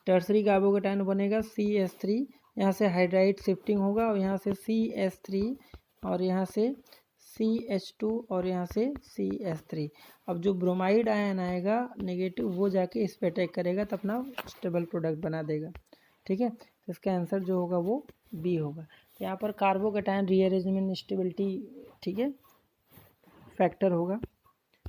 टर्सरी कार्बोकेटायन बनेगा CH3, यहाँ से हाइड्राइड शिफ्टिंग होगा और यहाँ से CH3 और यहाँ से CH2 और यहाँ से CH3। अब जो ब्रोमाइड आयन आएगा नेगेटिव, वो जाके इस पे अटैक करेगा तो अपना स्टेबल प्रोडक्ट बना देगा। ठीक है, तो इसका आंसर जो होगा वो बी होगा। यहाँ पर कार्बोकेटायन रीअरेंजमेंट स्टेबिलिटी ठीक है फैक्टर होगा।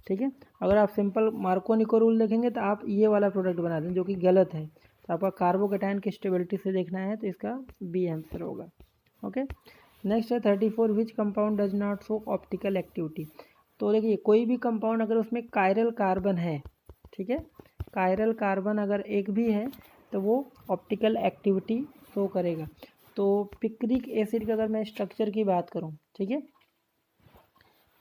ठीक है, अगर आप सिंपल मार्को-निको रूल देखेंगे तो आप ये वाला प्रोडक्ट बना दें जो कि गलत है। तो आपका कार्बोकेटायन की स्टेबिलिटी से देखना है तो इसका बी आंसर होगा। ओके, नेक्स्ट है 34, which compound does not show optical activity. तो देखिए कोई भी कंपाउंड अगर उसमें कायरल कार्बन है, ठीक है कायरल कार्बन अगर एक भी है तो वो ऑप्टिकल एक्टिविटी शो करेगा। तो पिक्रिक एसिड का अगर मैं स्ट्रक्चर की बात करूँ, ठीक है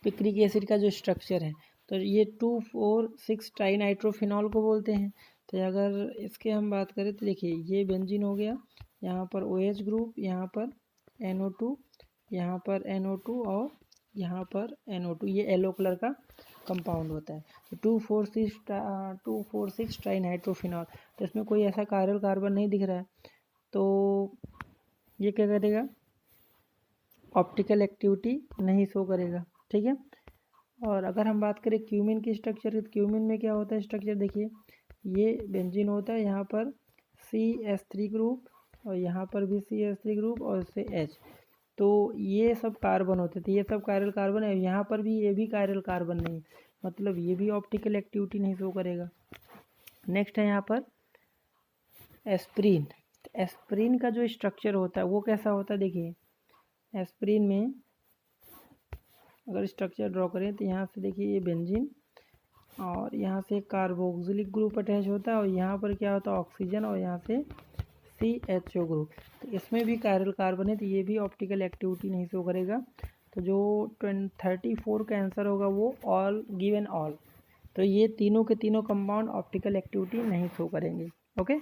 पिक्रिक एसिड का जो स्ट्रक्चर है तो ये 2,4,6 ट्राइनाइट्रोफिनॉल को बोलते हैं। तो अगर इसके हम बात करें तो देखिए ये बेंजीन हो गया, यहाँ पर OH ग्रुप, यहाँ पर NO2, यहाँ पर NO2 और यहाँ पर NO2, ये येलो कलर का कंपाउंड होता है। तो 2,4,6 ट्राइनाइट्रोफिनॉल, तो इसमें कोई ऐसा कायरल कार्बन नहीं दिख रहा है, तो ये क्या करेगा ऑप्टिकल एक्टिविटी नहीं शो करेगा। ठीक है, और अगर हम बात करें क्यूमिन की स्ट्रक्चर, तो क्यूमिन में क्या होता है स्ट्रक्चर, देखिए ये बेंजीन होता है, यहाँ पर CH3 ग्रुप और यहाँ पर भी CH3 ग्रुप और इससे H। तो ये सब कार्बन होते थे, ये सब कायरल कार्बन है। यहाँ पर भी ये भी कायरल कार्बन नहीं, मतलब ये भी ऑप्टिकल एक्टिविटी नहीं शो करेगा। नेक्स्ट है यहाँ पर एस्प्रीन। एस्प्रीन का जो स्ट्रक्चर होता है वो कैसा होता है, देखिए एस्प्रीन में अगर स्ट्रक्चर ड्रॉ करें तो यहाँ से देखिए ये बेंजीन और यहाँ से कार्बोक्सिलिक ग्रुप अटैच होता है और यहाँ पर क्या होता है ऑक्सीजन और यहाँ से CHO ग्रुप। तो इसमें भी कायरल कार्बन है, तो ये भी ऑप्टिकल एक्टिविटी नहीं शो करेगा। तो जो 34 का आंसर होगा वो ऑल गिवन ऑल। तो ये तीनों के तीनों कंपाउंड ऑप्टिकल एक्टिविटी नहीं शो करेंगे। ओके,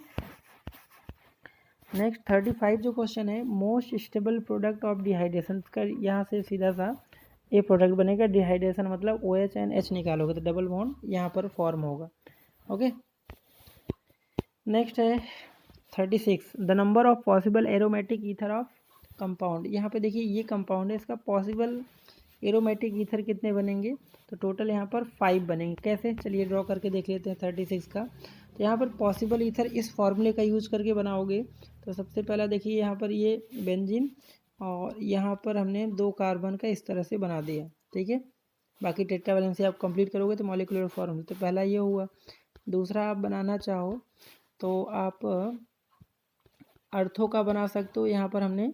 नेक्स्ट 35 जो क्वेश्चन है, most stable product of dehydration का यहाँ से सीधा सा ये प्रोडक्ट बनेगा। डिहाइड्रेशन मतलब OH एंड H निकालोगे तो डबल बॉन्ड यहाँ पर फॉर्म होगा। ओके, नेक्स्ट है 36 the number of possible aromatic ether of compound. यहाँ पे देखिए ये कंपाउंड है, इसका पॉसिबल एरोमेटिक ईथर कितने बनेंगे, तो टोटल यहाँ पर 5 बनेंगे। कैसे, चलिए ड्रॉ करके देख लेते हैं 36 का। तो यहाँ पर पॉसिबल ईथर इस फॉर्मूले का यूज़ करके बनाओगे तो सबसे पहला देखिए यहाँ पर ये बेंजीन और यहाँ पर हमने 2 कार्बन का इस तरह से बना दिया, ठीक है। बाकी टेट्रा वैलेंसी आप कंप्लीट करोगे तो मॉलिक्यूलर फॉर्मूला, तो पहला ये हुआ। दूसरा आप बनाना चाहो तो आप अर्थों का बना सकते हो। यहाँ पर हमने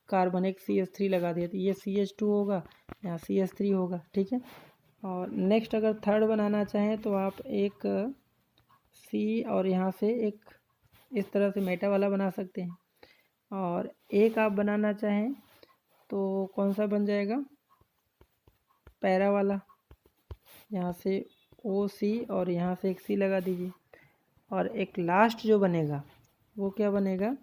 कार्बन एक CH3 लगा दिया तो ये CH2 होगा, यहाँ CH3 होगा, ठीक है। और नेक्स्ट अगर थर्ड बनाना चाहें तो आप एक C और यहाँ से एक इस तरह से मेटा वाला बना सकते हैं। और एक आप बनाना चाहें तो कौन सा बन जाएगा, पैरा वाला, यहाँ से OC और यहाँ से एक C लगा दीजिए। और एक लास्ट जो बनेगा वो क्या बनेगा,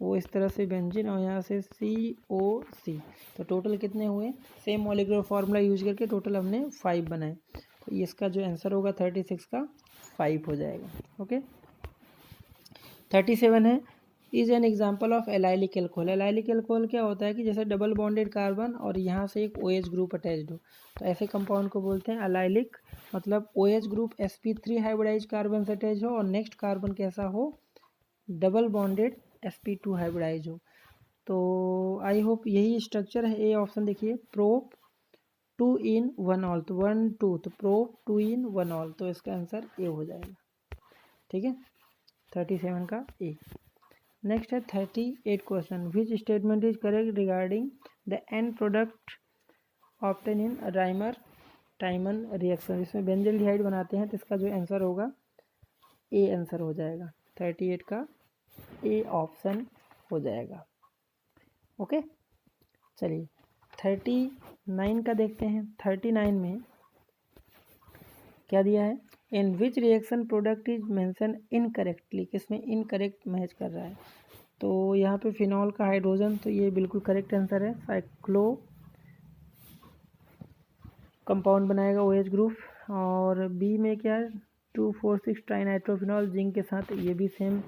वो इस तरह से बेंजीन और यहाँ से COC। तो टोटल कितने हुए, सेम मॉलिक्यूलर फार्मूला यूज करके टोटल हमने 5 बनाए। तो इसका जो आंसर होगा 36 का 5 हो जाएगा। ओके, 37 है is an example of allylic alcohol. Allylic alcohol क्या होता है कि जैसे डबल बॉन्डेड कार्बन और यहाँ से एक OH ग्रुप अटैच्ड हो, तो ऐसे कंपाउंड को बोलते हैं एलाइलिक। मतलब OH group sp3 hybridize carbon से अटैच हो और नेक्स्ट कार्बन कैसा हो, डबल बॉन्डेड sp2 हाइब्रिडाइज हो। तो आई होप यही स्ट्रक्चर है। ए ऑप्शन देखिए, प्रोप 2 in 1 ऑल, तो 1 2, तो प्रोप 2 in 1 ऑल, तो इसका आंसर ए हो जाएगा, ठीक है, 37 का ए। नेक्स्ट है 38 question, which statement is correct regarding the end product obtain in Rymer टाइमन reaction. इसमें बेंजल्डिहाइड बनाते हैं तो इसका जो आंसर होगा ए आंसर हो जाएगा, 38 का ए ऑप्शन हो जाएगा। ओके, चलिए 39 का देखते हैं। 39 में क्या दिया है, in which reaction product is mention incorrectly, किसमें इनकरेक्ट मैच कर रहा है। तो यहाँ पे फिनॉल का हाइड्रोजन, तो ये बिल्कुल करेक्ट आंसर है। साइक्लो कंपाउंड बनाएगा OH ग्रुप। और बी में क्या है, 2,4,6 ट्राइनाइट्रोफिनॉल जिंक के साथ, ये भी सेम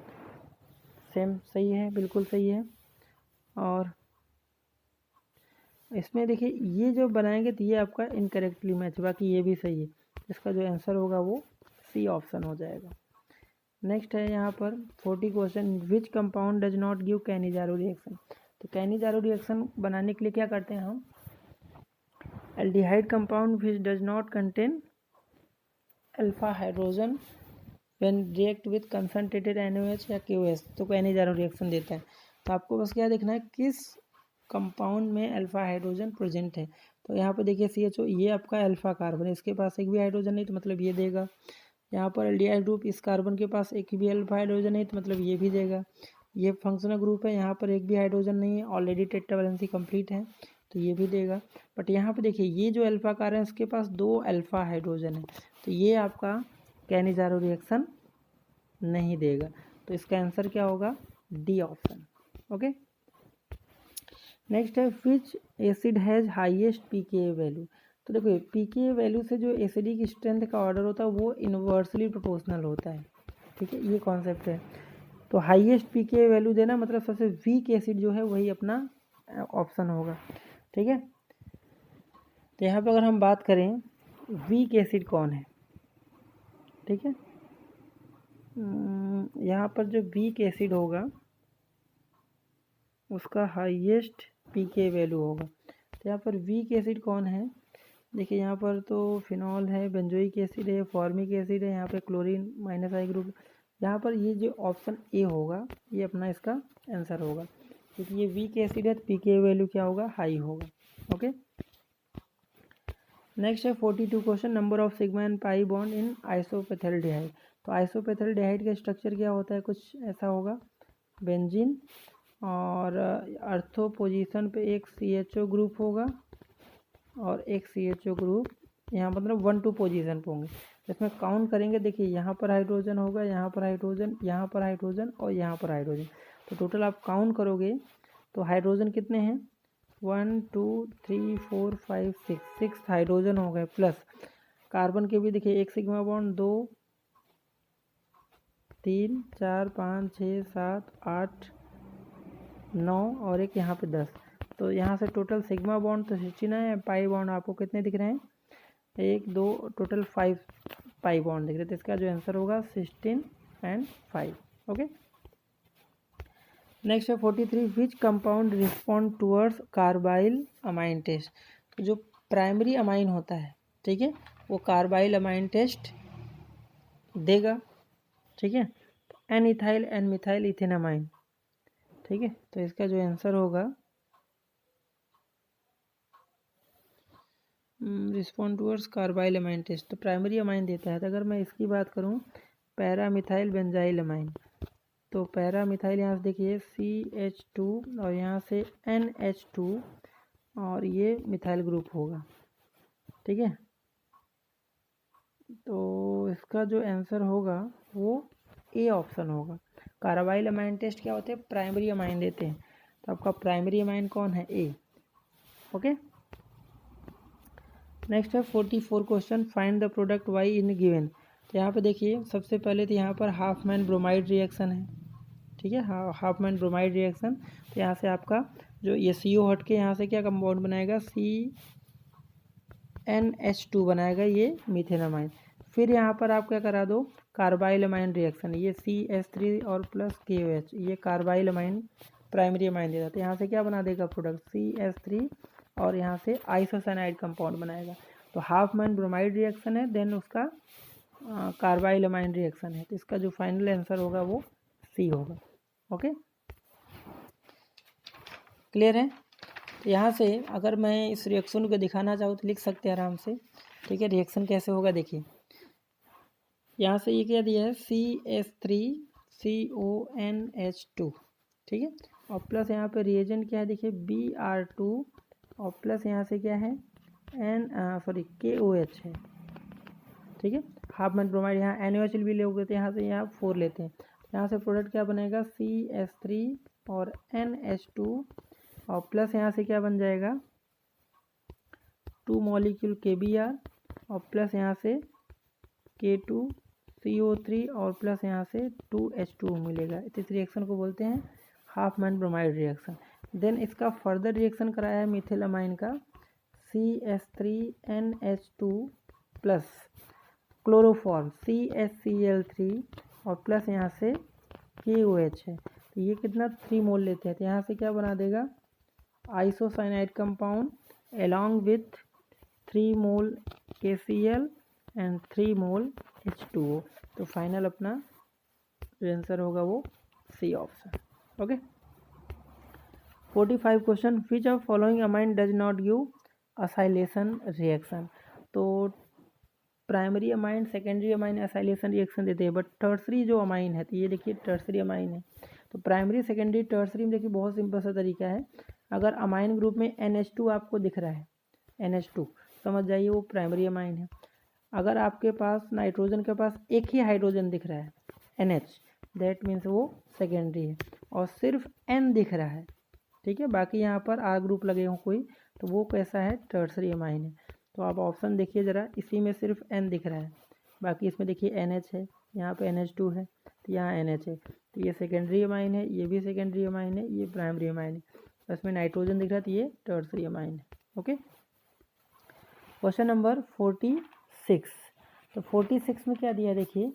सही है, बिल्कुल सही है। और इसमें देखिए ये जो बनाएंगे तो ये आपका इनकरेक्टली मैच, बाकी ये भी सही है। इसका जो आंसर होगा वो सी ऑप्शन हो जाएगा। नेक्स्ट है यहाँ पर 40 question, which compound does not give Cannizzaro reaction. तो कैनिजारो रिएक्शन बनाने के लिए क्या करते हैं हम, aldehyde compound which does not contain alpha hydrogen when react with concentrated NaOH या KOH, तो कैनिजारो रिएक्शन देता है। तो आपको बस क्या देखना है, किस कंपाउंड में अल्फा हाइड्रोजन प्रेजेंट है। तो यहाँ पर देखिए CHO, ये आपका अल्फा कार्बन है, इसके पास एक भी हाइड्रोजन नहीं, तो मतलब ये देगा। यहाँ पर एल्डिहाइड ग्रुप, इस कार्बन के पास एक भी अल्फा हाइड्रोजन नहीं, तो मतलब ये भी देगा। ये फंक्शनल ग्रुप है, यहाँ पर एक भी हाइड्रोजन नहीं है, ऑलरेडी टेट्रा वैलेंसी कंप्लीट है, तो ये भी देगा। बट यहाँ पर देखिए ये जो अल्फा कार्बन है इसके पास 2 अल्फा हाइड्रोजन है, तो ये आपका कैनिजारो रिएक्शन नहीं देगा। तो इसका आंसर क्या होगा, डी ऑप्शन। ओके, नेक्स्ट है विच acid has highest pKa value. तो देखो pKa वैल्यू से जो एसिडिक स्ट्रेंथ का ऑर्डर होता है वो इन्वर्सली प्रोपोर्शनल होता है, ठीक है, ये कॉन्सेप्ट है। तो हाईएस्ट pKa वैल्यू देना मतलब सबसे वीक एसिड जो है वही अपना ऑप्शन होगा, ठीक है। तो यहाँ पर अगर हम बात करें वीक एसिड कौन है, ठीक है, यहाँ पर जो वीक एसिड होगा उसका हाईएस्ट पीके वैल्यू होगा। तो यहाँ पर वीक एसिड कौन है, देखिए यहाँ पर तो फिनॉल है, बेंजोइक एसिड है, फॉर्मिक एसिड है, यहाँ पे क्लोरीन माइनस आई ग्रुप। यहाँ पर ये जो ऑप्शन ए होगा ये अपना इसका आंसर होगा, क्योंकि ये वीक एसिड है तो पीके वैल्यू क्या होगा, हाई होगा। ओके, नेक्स्ट है 42 question, number of sigma and pi bond in आइसोपेथाइलडिहाइड। तो आइसोपेथाइलडिहाइड का स्ट्रक्चर क्या होता है, कुछ ऐसा होगा, बेंजीन और अर्थो पोजीशन पे एक CHO ग्रुप होगा और एक CHO ग्रुप यहाँ मतलब 1-2 पोजीशन पे होंगे। इसमें काउंट करेंगे, देखिए यहाँ पर हाइड्रोजन होगा, यहाँ पर हाइड्रोजन, यहाँ पर हाइड्रोजन और यहाँ पर हाइड्रोजन। तो टोटल आप काउंट करोगे तो हाइड्रोजन कितने हैं, 1 2 3 4 5 6 हाइड्रोजन हो गए, प्लस कार्बन के भी देखिए एक सिग्मा बॉन्ड, 2 3 4 5 6 7 8 9 और एक यहाँ पे 10। तो यहाँ से टोटल सिग्मा बॉन्ड तो 16 है, पाई बॉन्ड आपको कितने दिख रहे हैं, 1 2 टोटल 5 पाई बॉन्ड दिख रहे हैं। तो इसका जो आंसर होगा 16 एंड 5। ओके, नेक्स्ट है 43, which compound respond towards carbylamine test. तो जो प्राइमरी अमाइन होता है, ठीक है, वो कार्बाइल अमाइन टेस्ट देगा, ठीक है, N ethyl N methyl ethanamine, ठीक है। तो इसका जो आंसर होगा respond towards carbylamine test, तो प्राइमरी अमाइन देता है। तो अगर मैं इसकी बात करूं, पैरा मिथाइल बेंजाइल अमाइन, तो पैरा मिथाइल यहाँ से देखिए CH2 और यहाँ से NH2 और ये मिथाइल ग्रुप होगा, ठीक है। तो इसका जो आंसर होगा वो ए ऑप्शन होगा। कार्बाइल अमाइन टेस्ट क्या होते हैं, प्राइमरी अमाइन देते हैं, तो आपका प्राइमरी अमाइन कौन है, ए। ओके, नेक्स्ट है 44 question, find the product Y in given. तो यहाँ पे देखिए सबसे पहले तो यहाँ पर हाफ मैन ब्रोमाइड रिएक्शन है, ठीक है, हाफ मैन ब्रोमाइड रिएक्शन। तो यहाँ से आपका जो ये CO हट के यहाँ से क्या कंपाउंड बनाएगा, CnH2 बनाएगा, ये मीथेनामाइन। फिर यहाँ पर आप क्या करा दो, कार्बाइल अमाइन रिएक्शन, ये CH3 और प्लस KOH, ये कार्बाइल अमाइन प्राइमरी अमाइन देगा। तो यहाँ से क्या बना देगा प्रोडक्ट, CH3 और यहाँ से आइसोसाइनाइड कंपाउंड बनाएगा। तो हाफ मैन ब्रोमाइड रिएक्शन है, देन उसका कार्बाइल अमाइन रिएक्शन है। तो इसका जो फाइनल आंसर होगा वो सी होगा। ओके, क्लियर है। तो यहाँ से अगर मैं इस रिएक्शन को दिखाना चाहूँ तो लिख सकते हैं आराम से, ठीक है। रिएक्शन कैसे होगा देखिए, यहाँ से ये क्या दिया है, CH3CONH2, ठीक है, और प्लस यहाँ पे रिएजेंट क्या है देखिए Br2 और प्लस यहाँ से क्या है KOH है, ठीक है। हाफ मैन ब्रोमाइड, यहाँ NaOH भी लोगे तो यहाँ से यहाँ 4 लेते हैं। यहाँ से प्रोडक्ट क्या बनेगा, CH3 और NH2 और प्लस यहाँ से क्या बन जाएगा 2 मॉलिक्यूल KBr और प्लस यहाँ से K2CO3 और प्लस यहाँ से 2H2 मिलेगा। इस रिएक्शन को बोलते हैं Hofmann bromide reaction. Then इसका फर्दर रिएक्शन कराया है मिथिलामाइन का, CH3NH2 प्लस क्लोरोफॉर्म CHCl3 और प्लस यहाँ से KOH है। तो ये कितना 3 मोल लेते हैं। तो यहाँ से क्या बना देगा isocyanide compound along with 3 mole KCl and 3 mole H2O। तो फाइनल अपना जो आंसर होगा वो C option. Okay, 45 question, which of following amine does not give acylation reaction. तो primary amine secondary amine acylation reaction देते हैं, बट टर्सरी जो amine है, तो ये देखिए टर्सरी अमाइन है। तो प्राइमरी सेकेंडरी टर्सरी में देखिए बहुत सिंपल सा तरीका है, अगर अमाइन ग्रुप में NH2 आपको दिख रहा है, NH2 समझ जाइए वो प्राइमरी अमाइन है। अगर आपके पास नाइट्रोजन के पास एक ही हाइड्रोजन दिख रहा है NH, दैट मीन्स वो सेकेंडरी है। और सिर्फ N दिख रहा है, ठीक है, बाकी यहाँ पर R ग्रुप लगे हों कोई, तो वो कैसा है, टर्सरी अमाइन है। तो आप ऑप्शन देखिए ज़रा, इसी में सिर्फ N दिख रहा है, बाकी इसमें देखिए NH है, यहाँ पे NH2 है, तो यहाँ NH है। तो ये सेकेंडरी अमाइन है, ये भी सेकेंडरी अमाइन है, ये प्राइमरी अमाइन है। तो इसमें नाइट्रोजन दिख रहा है तो ये टर्सरी अमाइन है। Okay, question number 46। तो 46 में क्या दिया देखिए,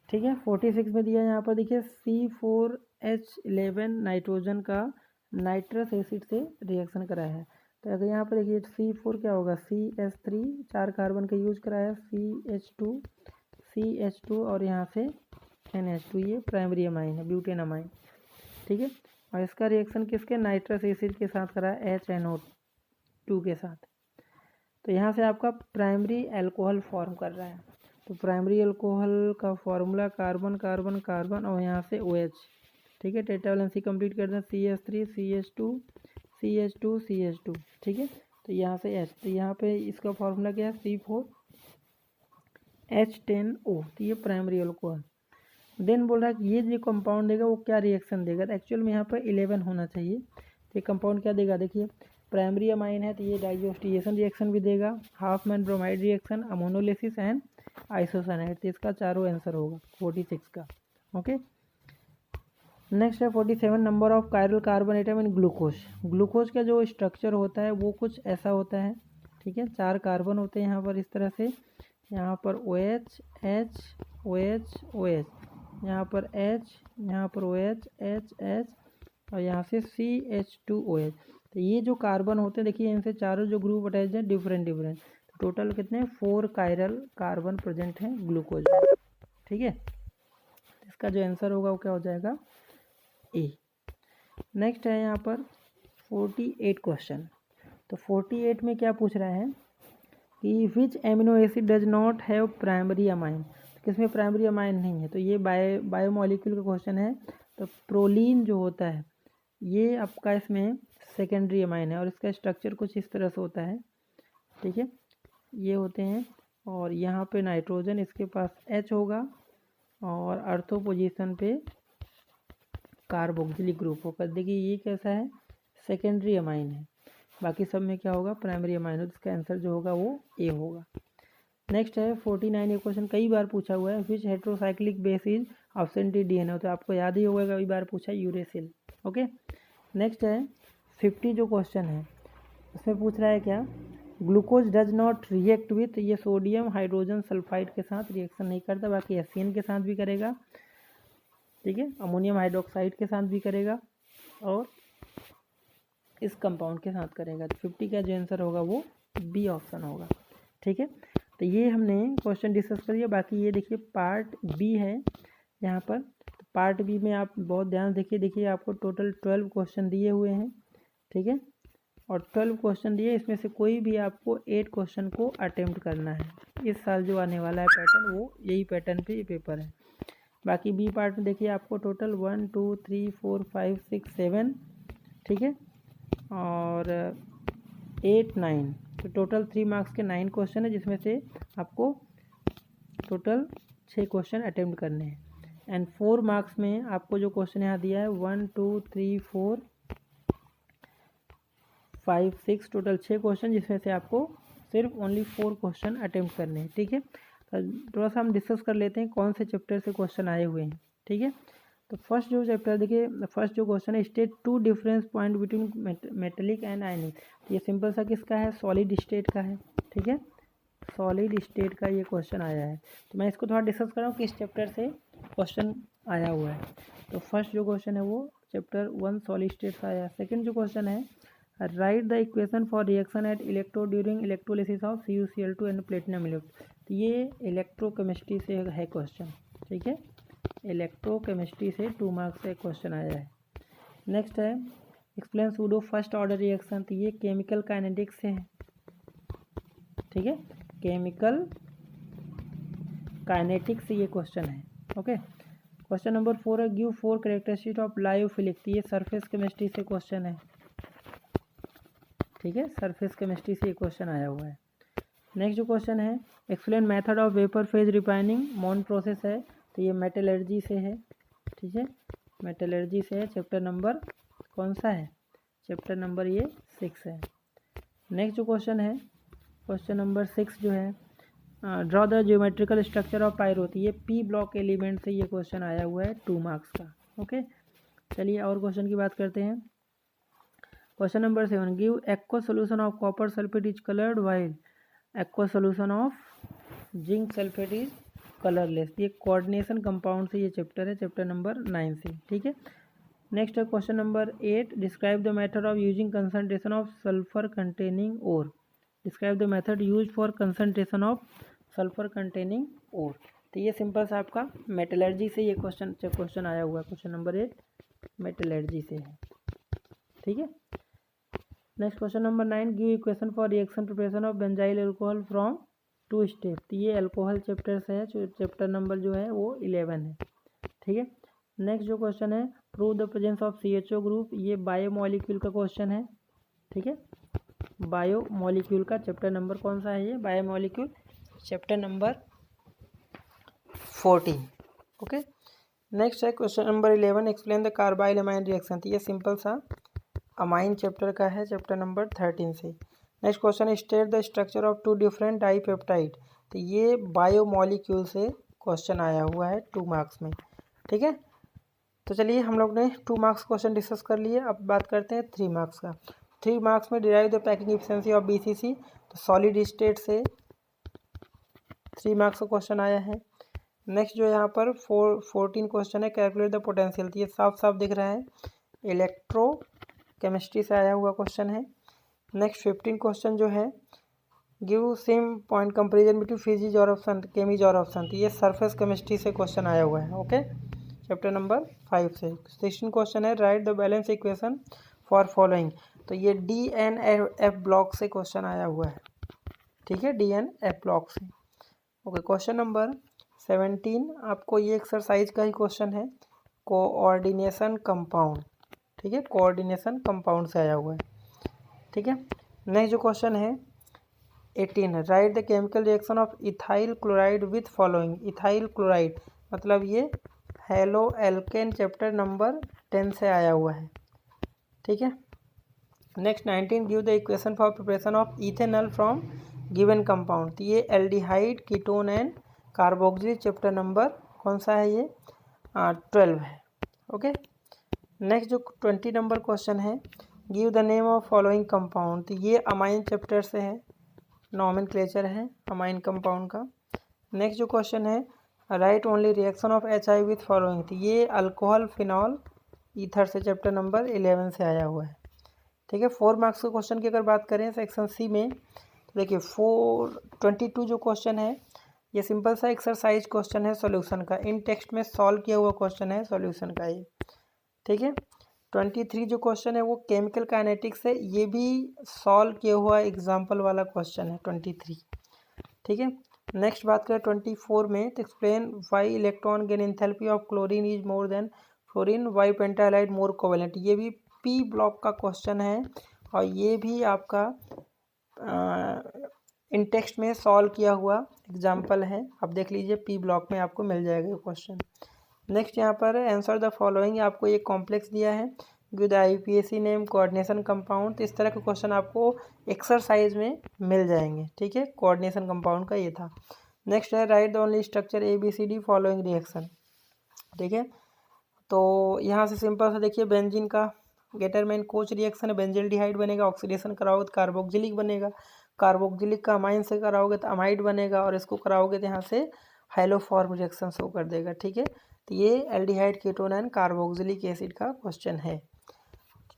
ठीक है। 46 में दिया यहाँ पर देखिए C4H11 नाइट्रोजन का नाइट्रस एसिड से रिएक्शन कराया है। तो अगर यहाँ पर देखिए C4 क्या होगा, CH3 4 कार्बन का यूज कराया, CH2 और यहाँ से NH2, ये प्राइमरी अमाइन है, ब्यूटेन अमाइन। ठीक है, और इसका रिएक्शन किसके, नाइट्रस एसिड के साथ कराया, HNO2 के साथ। तो यहाँ से आपका प्राइमरी अल्कोहल फॉर्म कर रहा है। तो प्राइमरी अल्कोहल का फॉर्मूला कार्बन कार्बन कार्बन और यहाँ से OH। ठीक है, टेट्रा वैलेंसी कंप्लीट कर दें, CH3 CH2 CH2 CH2। ठीक है, तो यहाँ से H, तो यहाँ पे इसका फॉर्मूला क्या है, C4H10O। तो ये प्राइमरी अल्कोहल। देन बोल रहा है कि ये जो कंपाउंड देगा वो क्या रिएक्शन देगा, तो एक्चुअल में यहाँ पर 11 होना चाहिए। तो ये कंपाउंड क्या देगा, देखिए प्राइमरी अमाइन है तो ये डाइजोस्टिएशन रिएक्शन भी देगा, half man bromide reaction, ammonolysis and isocyanide. तो इसका चारों आंसर होगा 46 का। ओके, नेक्स्ट है 47, number of chiral carbon atom in glucose. Glucose का जो स्ट्रक्चर होता है वो कुछ ऐसा होता है। ठीक है, 4 कार्बन होते हैं यहाँ पर इस तरह से, यहाँ पर OH H OH OH, यहाँ पर H, यहाँ पर OH H H और यहाँ से CH2OH। तो ये जो कार्बन होते हैं देखिए, इनसे चारों जो ग्रुप अटैच हैं डिफरेंट डिफरेंट। टोटल कितने, 4 कायरल कार्बन प्रेजेंट हैं ग्लूकोज में। ठीक है, इसका जो आंसर होगा वो क्या हो जाएगा, ए। नेक्स्ट है यहाँ पर 48 क्वेश्चन। तो 48 में क्या पूछ रहा है कि which amino acid does not have primary amine. किसमें प्राइमरी अमाइन नहीं है, तो ये बायोमोलिक्यूल का क्वेश्चन है। तो प्रोलीन जो होता है ये आपका इसमें सेकेंडरी अमाइन है और इसका स्ट्रक्चर कुछ इस तरह से होता है। ठीक है, ये होते हैं और यहाँ पे नाइट्रोजन, इसके पास H होगा और अर्थो पोजीशन पे कार्बोक्सिलिक ग्रुप होगा। देखिए ये कैसा है, सेकेंडरी अमाइन है, बाकी सब में क्या होगा, प्राइमरी अमाइन हो। इसका आंसर जो होगा वो ए होगा। नेक्स्ट है 49, ये क्वेश्चन कई बार पूछा हुआ है, which heterocyclic base is absent in DNA। तो आपको याद ही होगा, कई बार पूछा, यूरेसिल। ओके, नेक्स्ट है 50 जो क्वेश्चन है उसमें पूछ रहा है क्या, glucose does not react with, ये सोडियम हाइड्रोजन सल्फाइड के साथ रिएक्शन नहीं करता, बाकी HCN के साथ भी करेगा। ठीक है, अमोनियम हाइड्रोक्साइड के साथ भी करेगा और इस कंपाउंड के साथ करेगा। तो 50 का जो आंसर होगा वो बी ऑप्शन होगा। ठीक है, तो ये हमने क्वेश्चन डिस्कस कर लिया। बाकी ये देखिए पार्ट बी है यहाँ पर। तो पार्ट बी में आप बहुत ध्यान देखिए आपको टोटल 12 क्वेश्चन दिए हुए हैं। ठीक है, और 12 क्वेश्चन दिए, इसमें से कोई भी आपको 8 क्वेश्चन को अटेम्प्ट करना है। इस साल जो आने वाला है पैटर्न, वो यही पैटर्न पे ये पेपर है। बाकी बी पार्ट में देखिए आपको टोटल 1 2 3 4 5 6 7, ठीक है, और 8 9, तो टोटल 3 मार्क्स के 9 क्वेश्चन है, जिसमें से आपको टोटल 6 क्वेश्चन अटेम्प्ट करने हैं। एंड 4 मार्क्स में आपको जो क्वेश्चन यहाँ दिया है 1 2 3 4 5 6, टोटल 6 क्वेश्चन, जिसमें से आपको सिर्फ ओनली 4 क्वेश्चन अटेम्प्ट करने हैं। ठीक है, तो थोड़ा सा हम डिस्कस कर लेते हैं कौन से चैप्टर से क्वेश्चन आए हुए हैं। ठीक है, तो फर्स्ट जो चैप्टर देखिए, फर्स्ट जो क्वेश्चन है, state 2 difference point between metallic and आयनिक। ये सिंपल सा किसका है, सॉलिड स्टेट का है। ठीक है, सॉलिड स्टेट का ये क्वेश्चन आया है। तो मैं इसको थोड़ा डिस्कस कर रहा हूँ किस चैप्टर से क्वेश्चन आया हुआ है। तो फर्स्ट जो क्वेश्चन है वो चैप्टर 1 सॉलिड स्टेट का आया है। सेकेंड जो क्वेश्चन है, right the equation for reaction at electrode during electrolysis of CuCl2 and platinum electrode. तो ये इलेक्ट्रोकेमिस्ट्री से है क्वेश्चन। ठीक है, इलेक्ट्रोकेमिस्ट्री से 2 मार्क्स से क्वेश्चन आया है। नेक्स्ट है explain pseudo first order reaction. तो ये केमिकल काइनेटिक्स से है। ठीक है, केमिकल काइनेटिक्स से ये क्वेश्चन है। ओके, क्वेश्चन नंबर 4 है गिव 4 कैरेक्टरिस्टिक ऑफ लायोफिलिक। ये सरफेस केमिस्ट्री से क्वेश्चन है। ठीक है, सरफेस केमिस्ट्री से ये क्वेश्चन आया हुआ है। नेक्स्ट जो क्वेश्चन है explain method of vapour phase refining Mond process है। तो ये मेटलर्जी से है। ठीक है, मेटलर्जी से है। चैप्टर नंबर कौन सा है, चैप्टर नंबर ये 6 है। नेक्स्ट जो क्वेश्चन है, क्वेश्चन नंबर 6 जो है draw the geometrical structure of पायरोथ। ये पी ब्लॉक एलिमेंट से ये क्वेश्चन आया हुआ है 2 मार्क्स का। ओके, चलिए और क्वेश्चन की बात करते हैं। Question number 7 give aqua solution of copper sulphate is coloured while aqua solution of zinc sulphate is colourless. ये कोऑर्डिनेशन कंपाउंड से ये चैप्टर है, चैप्टर नंबर 9 से, ठीक है। नेक्स्ट है question number 8, describe the method of using concentration of sulphur containing ore. Describe the method use for concentration of sulphur containing ore. तो ये सिंपल सा आपका मेटलर्जी से ये क्वेश्चन आया हुआ है। क्वेश्चन नंबर 8 मेटलर्जी से है, ठीक है। Next question number 9, give equation for reaction preparation of benzyl alcohol from 2 step. तो ये अल्कोहल चैप्टर से है, चैप्टर नंबर जो है वो 11 है, ठीक है। नेक्स्ट जो क्वेश्चन है, prove the presence of CHO group. ये बायोमोलिक्यूल का क्वेश्चन है, ठीक है। बायोमोलिक्यूल का चैप्टर नंबर कौन सा है? ये biomolecule chapter number 14, okay. Next है question number 11, explain the carbylamine reaction. तो ये सिंपल सा अमाइन चैप्टर का है, चैप्टर नंबर 13 से। Next question, state the structure of 2 different dipeptide. तो ये बायोमोलिक्यूल से क्वेश्चन आया हुआ है 2 मार्क्स में, ठीक है। तो चलिए हम लोग ने 2 मार्क्स क्वेश्चन डिस्कस कर लिए, अब बात करते हैं 3 मार्क्स का। 3 मार्क्स में derive the packing efficiency of BCC। तो सॉलिड स्टेट से 3 मार्क्स का क्वेश्चन आया है। नेक्स्ट जो यहाँ पर 14 क्वेश्चन है, कैलकुलेट द पोटेंशियल। तो ये साफ साफ दिख रहा है, इलेक्ट्रो केमिस्ट्री से आया हुआ क्वेश्चन है। नेक्स्ट 15 क्वेश्चन जो है, give same point comparison between physics और ऑप्शन केमिज और ऑप्शन। तो ये सरफेस केमिस्ट्री से क्वेश्चन आया हुआ है, ओके, चैप्टर नंबर 5 से। 16 क्वेश्चन है, right the balance equation for following. तो ये DNF ब्लॉक से क्वेश्चन आया हुआ है, ठीक है, DNF ब्लॉक से, ओके। क्वेश्चन नंबर 17 आपको ये एक्सरसाइज का ही क्वेश्चन है, कोऑर्डिनेशन कंपाउंड, ठीक है, कोऑर्डिनेशन कंपाउंड से आया हुआ है, ठीक है। नेक्स्ट जो क्वेश्चन है 18 है, right the chemical reaction of ethyl chloride with following. Ethyl chloride मतलब ये हेलो एल्केन चैप्टर नंबर 10 से आया हुआ है, ठीक है। Next 19, give the equation for preparation of ethanol from given compound. तो ये aldehyde, ketone and carboxyl chapter number कौन सा है? ये 12 है, ओके। नेक्स्ट जो 20 नंबर क्वेश्चन है, give the name of following compound. तो ये अमाइन चैप्टर से है, नॉमेनक्लेचर है अमाइन कंपाउंड का। नेक्स्ट जो क्वेश्चन है, right only reaction of HI with following. तो ये अल्कोहल फिनॉल ईथर से चैप्टर नंबर 11 से आया हुआ है, ठीक है। 4 मार्क्स के क्वेश्चन की अगर बात करें सेक्शन C में, तो देखिए 422 जो क्वेश्चन है ये सिंपल सा एक्सरसाइज क्वेश्चन है सॉल्यूशन का, इन टेक्स्ट में सॉल्व किया हुआ क्वेश्चन है सॉल्यूशन का ये, ठीक है। 23 जो क्वेश्चन है वो केमिकल काइनेटिक्स है, ये भी सॉल्व किया हुआ एग्जाम्पल वाला क्वेश्चन है 23, ठीक है। नेक्स्ट बात करें 24 में, तो explain why electron gain enthalpy of chlorine is more than fluorine, why pentahalide more covalent. ये भी P ब्लॉक का क्वेश्चन है और ये भी आपका इन टेक्स्ट में सॉल्व किया हुआ एग्जाम्पल है, आप देख लीजिए P ब्लॉक में आपको मिल जाएगा ये क्वेश्चन। नेक्स्ट यहाँ पर आंसर द फॉलोइंग, आपको ये कॉम्प्लेक्स दिया है, with IUPAC name, coordination compound. तो इस तरह के क्वेश्चन आपको एक्सरसाइज में मिल जाएंगे, ठीक है। कोऑर्डिनेशन कंपाउंड का ये था। नेक्स्ट है, right the only structure ABCD following reaction, ठीक है। तो यहाँ से सिंपल सा देखिए, बेंजीन का गेटरमैन कोच रिएक्शन है, बेंजिल्डिहाइड बनेगा, ऑक्सीडेशन कराओगे तो कार्बोक्सिलिक बनेगा, कार्बोक्सिलिक का अमाइन से कराओगे तो अमाइड बनेगा, और इसको कराओगे तो यहाँ से हाइलोफॉर्म रिएक्शन शो कर देगा, ठीक है। तो ये aldehyde, ketone and carboxylic acid का क्वेश्चन है।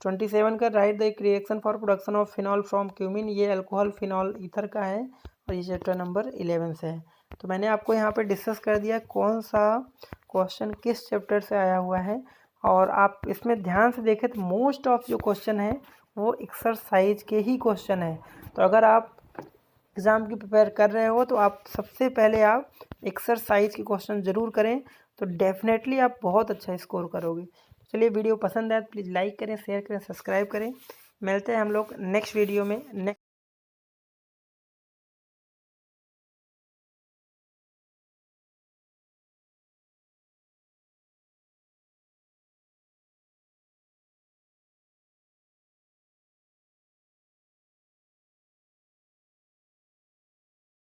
27 का, right the reaction for production of phenol from cumin. ये अल्कोहल फिनॉल ईथर का है और ये चैप्टर नंबर 11 से है। तो मैंने आपको यहाँ पे डिस्कस कर दिया कौन सा क्वेश्चन किस चैप्टर से आया हुआ है, और आप इसमें ध्यान से देखें तो मोस्ट ऑफ जो क्वेश्चन है वो एक्सरसाइज के ही क्वेश्चन है। तो अगर आप एग्ज़ाम की प्रिपेयर कर रहे हो तो आप सबसे पहले आप एक्सरसाइज के क्वेश्चन ज़रूर करें, तो डेफिनेटली आप बहुत अच्छा स्कोर करोगे। चलिए, वीडियो पसंद आए तो प्लीज़ लाइक करें, शेयर करें, सब्सक्राइब करें। मिलते हैं हम लोग नेक्स्ट वीडियो में।